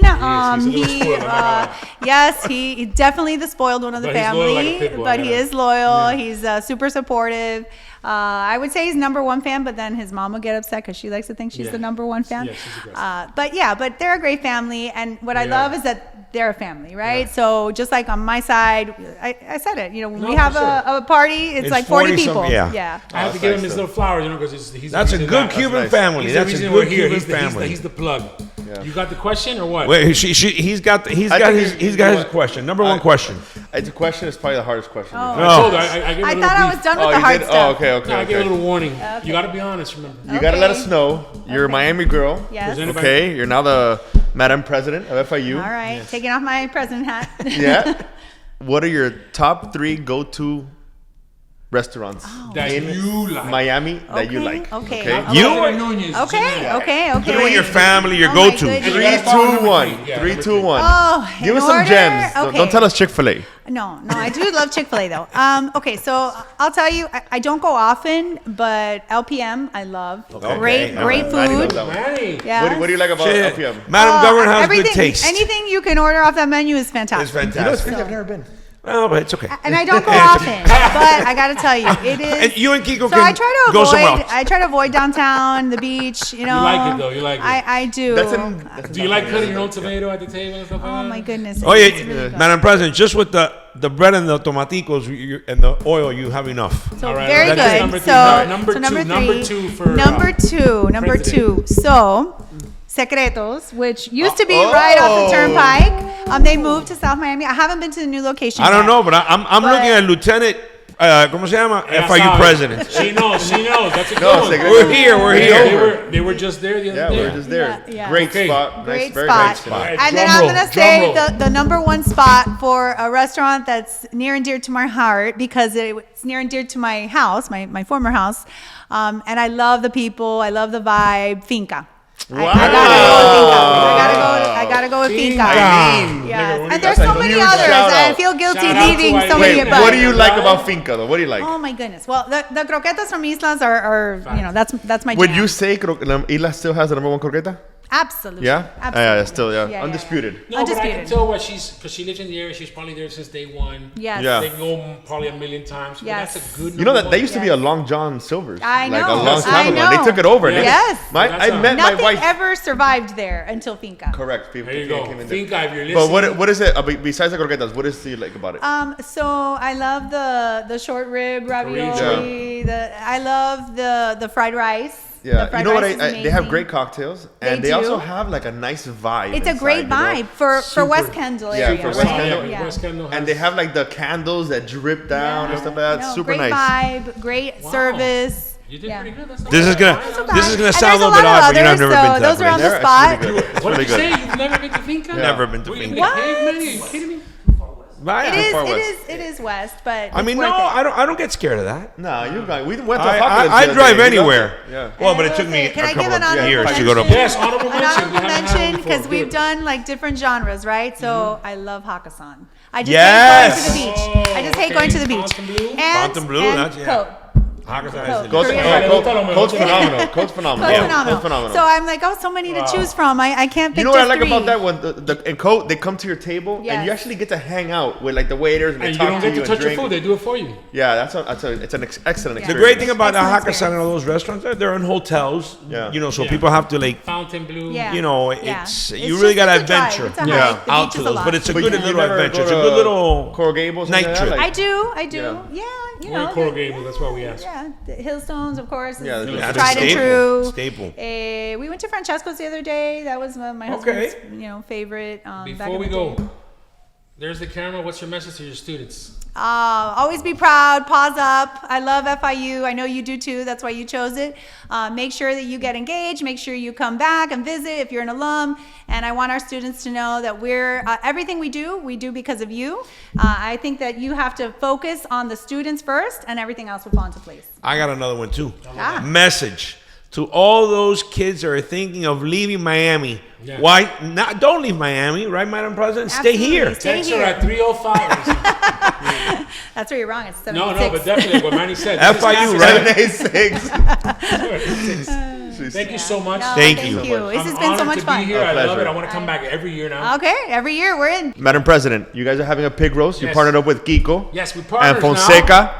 S4: Yes, he definitely the spoiled one of the family. But he is loyal. He's super supportive. I would say he's number 1 fan, but then his mom will get upset because she likes to think she's the number 1 fan.
S1: Yeah, she's aggressive.
S4: But they're a great family, and what I love is that they're a family, right? Yeah. So just like on my side, I said it. When we have a party, it's like 40 people. Yeah.
S1: I have to give him his little flowers, because he's.
S2: That's a good Cuban family. That's a good Cuban family.
S1: He's the plug. Yeah. You got the question or what?
S2: Wait, he's got his question. Number 1 question.
S3: The question is probably the hardest question.
S4: Oh.
S1: I told her. I
S4: thought I was done with the hard stuff.
S3: Okay.
S1: No, I gave a little warning. Okay. You got to be honest, remember.
S3: You got to let us know. You're a Miami girl.
S4: Yes.
S3: Okay. You're now the Madam President of FIU.
S4: All right. Yes. Taking off my president hat.
S3: Yeah. What are your top 3 go-to restaurants
S1: that you like?
S3: Miami that you like?
S4: Okay.
S2: You?
S4: Okay.
S2: You and your family, your go-to.
S3: 3, 2, 1. 3, 2, 1.
S4: Oh,
S3: give us some gems.
S4: Okay.
S3: Don't tell us Chick-fil-A.
S4: No, I do love Chick-fil-A though. Okay, so I'll tell you, I don't go often, but LPM I love. Okay. Great food.
S1: Manny.
S4: Yeah.
S3: What do you like about LPM?
S2: Madam Governor has good taste.
S4: Anything you can order off that menu is fantastic.
S2: It's fantastic.
S3: I've never been.
S2: Oh, but it's okay.
S4: And I don't go often, but I got to tell you, it is.
S2: And you and Kiko
S4: so I try to
S2: go somewhere else.
S4: I try to avoid downtown, the beach. You
S1: like it though. You like it.
S4: I do.
S1: Do you like cutting your own tomato at the table and stuff like that?
S4: Oh my goodness.
S2: Oh yeah, really Madam President, just with the bread and the tomaticos and the oil, you have enough.
S4: So right, very good. Number two. So. Secretos, which used to be right off the turnpike. They moved to South Miami. I haven't been to the new location.
S2: I don't know, but I'm looking at Lieutenant ¿Cómo se llama?
S1: Ella
S2: FIU
S1: sabe.
S2: President.
S1: She knows. That's a good
S3: No,
S1: one.
S3: secreto.
S2: We're here.
S1: They were just there the other
S3: Yeah,
S1: day.
S3: we were just there.
S4: Yeah.
S3: Great
S1: Okay.
S3: spot.
S4: Great
S3: Nice, very
S4: spot.
S3: nice spot.
S1: Right.
S4: And then
S1: Drum
S4: I'm
S1: roll,
S4: gonna
S1: drum
S4: say
S1: roll.
S4: the number one spot for a restaurant that's near and dear to my heart because it's near and dear to my house, my former house. And I love the people. I love the vibe. Finca.
S3: Wow.
S4: I gotta go with Finca.
S3: Eileen.
S4: Yes. And there's
S3: That's a
S4: so many
S3: huge
S4: others.
S3: shout
S4: I
S3: out.
S4: feel guilty
S1: Shout out to
S4: leaving so many.
S1: Eileen.
S3: Wait, what do you
S1: Right.
S3: like about Finca though? What do you like?
S4: Oh my goodness. Well, the croquetas from Islas are that's my
S3: Would
S4: jam.
S3: you say Isla still has the number one croqueta?
S4: Absolutely.
S3: Yeah?
S4: Absolutely.
S3: Still, yeah. Undisputed.
S1: No, but I can
S4: Undisputed.
S1: tell what because she lives in the area. She's probably there since day one.
S4: Yes.
S3: Yeah.
S1: They go probably a million times. But
S4: Yes.
S1: that's a good.
S3: You know that
S1: number
S3: they
S1: one.
S3: used to be a Long John Silver's.
S4: I
S3: Like a
S4: know.
S3: long time
S4: I
S3: ago.
S4: know.
S3: They took it over.
S1: Yes.
S4: Yes.
S3: I met my
S4: Nothing
S3: wife.
S4: ever survived there until Finca.
S3: Correct. People
S1: There you
S3: came
S1: go.
S3: in there.
S1: Finca, if you're
S3: But
S1: listening.
S3: what is it besides the croquetas? What is you like about it?
S4: So I love the short rib ravioli. I love the fried rice. The
S3: Yeah,
S4: fried
S3: you know what?
S4: rice is
S3: They have
S4: amazing.
S3: great cocktails, and
S4: They
S3: they also
S4: do.
S3: have like a nice vibe.
S4: It's a
S3: inside,
S4: great
S3: you know?
S4: vibe for
S1: Super.
S4: West Kendall
S3: Yeah,
S4: area.
S3: for West
S4: right?
S3: Kendall.
S4: Yeah.
S1: West Kendall has,
S3: And they have like the candles that drip down and stuff like that.
S4: No,
S3: Super
S4: great
S3: nice.
S4: vibe, great service.
S1: You did
S4: Yeah.
S1: pretty good. That's not
S2: This is
S1: bad.
S2: gonna
S1: That's not
S2: this is
S1: bad.
S2: gonna
S4: And
S2: sound a
S4: there's
S2: little
S4: a
S2: bit
S4: lot
S2: odd,
S4: of
S2: but you know I've
S4: others,
S2: never
S4: so
S2: been to that
S4: those are on
S2: place.
S4: the
S3: There, it's
S4: spot.
S3: really good. It's
S1: What
S3: really
S1: did you
S3: good.
S1: say? You've never been to Finca?
S2: Never been to
S1: What, you
S2: Finca.
S1: in the
S4: What?
S1: cave, man? Are you kidding me?
S2: Bye.
S4: It is west, but
S2: I mean, no, I don't get scared of that.
S3: No, you guys. We went to
S2: I
S3: Apocalypse.
S2: drive
S3: You know?
S2: anywhere.
S3: Yeah.
S2: Well, but it took me a
S4: Can I give
S2: couple
S4: an
S2: of
S4: honorable
S2: years to
S4: mention?
S2: go to.
S1: Yes, honorable
S4: An
S1: mention.
S4: honorable
S1: We haven't had
S4: mention
S1: one before.
S4: because we've
S1: Good.
S4: done like different genres, right? So I love Hakkasan. I just
S2: Yes.
S4: hate going to the beach. I just hate
S1: Okay.
S4: going to the beach.
S1: Fontainebleau?
S4: And,
S2: Fontainebleau,
S4: and
S2: that's- yeah.
S4: Coke.
S2: Hakkasan
S4: Coke.
S2: is
S3: Coach,
S4: Korean
S3: Coach phenomenal. Coach phenomenal.
S4: Coke's phenomenal.
S3: Coach phenomenal.
S4: So I'm like, oh, so many to choose from. I can't pick
S3: You know what I
S4: just
S3: like
S4: three.
S3: about that one? In Coke, they come to your table and
S4: Yes.
S3: you actually get to hang out with like the waiters and they
S1: And you
S3: talk
S1: don't
S3: to
S1: get
S3: you
S1: to touch
S3: and
S1: your
S3: drink.
S1: food. They do it for you.
S3: Yeah, it's an excellent
S4: The
S3: experience.
S2: The great thing about the
S4: Excellent
S2: Hakkasan
S4: experience.
S2: and all those restaurants, they're in hotels.
S3: Yeah.
S2: You know, so
S1: Yeah.
S2: people have to like,
S1: Fontainebleau.
S4: Yeah.
S2: you know,
S4: Yeah.
S2: it's
S4: It's
S2: you really
S4: just
S2: got to
S4: a drive.
S2: adventure.
S4: It's a
S3: Yeah.
S4: hike. The
S2: Out
S4: beach
S2: to
S4: is a
S2: those,
S4: lot.
S2: but it's a
S3: But
S2: good
S3: you
S2: little
S3: never
S2: adventure.
S3: go
S2: It's a
S3: to,
S2: good little
S3: Coral Gables.
S2: night
S3: and
S2: trip.
S3: that?
S4: I do.
S3: Yeah.
S4: Yeah, you
S1: We're in
S4: know.
S1: Coral Gables. That's why we asked.
S4: Yeah, the Hillstones, of course, is
S3: Yeah, that's
S4: tried
S2: a
S4: and
S2: staple.
S4: true.
S2: Staple.
S4: We went to Francesco's the other day. That was my husband's, favorite. Back
S1: Before
S4: in
S1: we
S4: the
S1: go,
S4: day.
S1: there's the camera. What's your message to your students?
S4: Always be proud. Pause up. I love FIU. I know you do too. That's why you chose it. Make sure that you get engaged. Make sure you come back and visit if you're an alum. And I want our students to know that we're everything we do because of you. I think that you have to focus on the students first, and everything else will fall into place.
S2: I got another one too.
S4: Ah.
S2: Message to all those kids that are thinking of leaving Miami.
S1: Yeah.
S2: Why not? Don't leave Miami, right, Madam President? Stay
S4: Absolutely.
S2: here.
S4: Stay
S1: Text her
S4: here.
S1: at 305.
S4: That's where you're wrong. It's 76.
S1: No, but definitely what Manny said.
S2: FIU, right?
S3: 786.
S1: Thank you so much.
S4: No,
S2: Thank
S4: thank
S2: you.
S4: you. This
S1: I'm
S4: has been so
S1: honored
S4: much
S1: to
S4: fun.
S1: Be here.
S3: A
S1: I love
S3: pleasure.
S1: it. I want to come back every year now.
S4: Okay, every year we're in.
S3: Madam President, you guys are having a pig roast. You
S1: Yes.
S3: partnered up with Kiko
S1: Yes, we partners
S3: and Fonseca.
S1: now.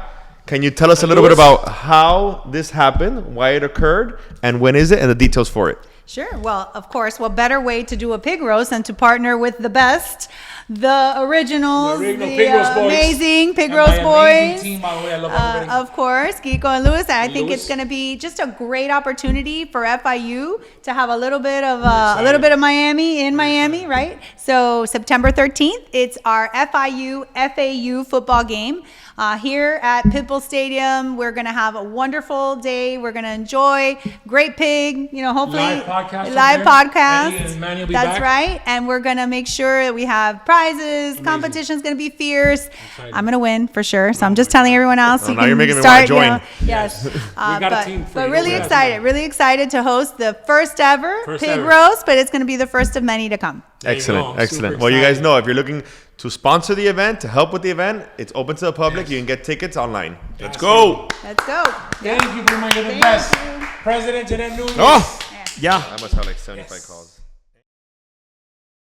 S3: Can you tell us a little bit about how this happened, why it occurred, and when is it, and the details for it?
S4: Sure. Well, of course, what better way to do a pig roast than to partner with the best, the originals,
S1: The original Pig Roast boys.
S4: amazing Pig
S1: And
S4: Roast
S1: my amazing
S4: boys.
S1: team, by the way. I love everybody.
S4: Of course, Kiko and Lewis. And I think
S1: Lewis.
S4: it's going to be just a great opportunity for FIU to have a little bit of Miami in Miami, right? So September 13th, it's our FAU football game. Here at Pitbull Stadium, we're going to have a wonderful day. We're going to enjoy great pig, hopefully
S1: Live podcast from
S4: live
S1: there.
S4: podcast.
S1: Eddie and Manny will be
S4: That's
S1: back.
S4: right. And we're going to make sure that we have prizes. Competition's going to be fierce.
S1: Excited.
S4: I'm going to win for sure. So I'm just telling everyone else.
S3: now you're making me wanna join.
S4: Yes.
S1: got a team for
S4: but
S1: you.
S4: really
S1: Yeah.
S4: excited to host the first ever
S1: First
S4: pig
S1: ever.
S4: roast, but it's going to be the first of many to come.
S1: There you
S3: Excellent,
S1: go.
S3: excellent.
S1: Super
S3: Well, you guys
S1: excited.
S3: know if you're looking to sponsor the event, to help with the event, it's open to the public.
S1: Yes.
S3: You can get tickets online.
S2: Let's go.
S4: Let's go.
S1: Thank you, Bruma. You're the
S4: Thank
S1: best.
S4: you.
S1: President Jeanette Nuñez.
S2: Oh, yeah.
S3: I must have like 75 calls.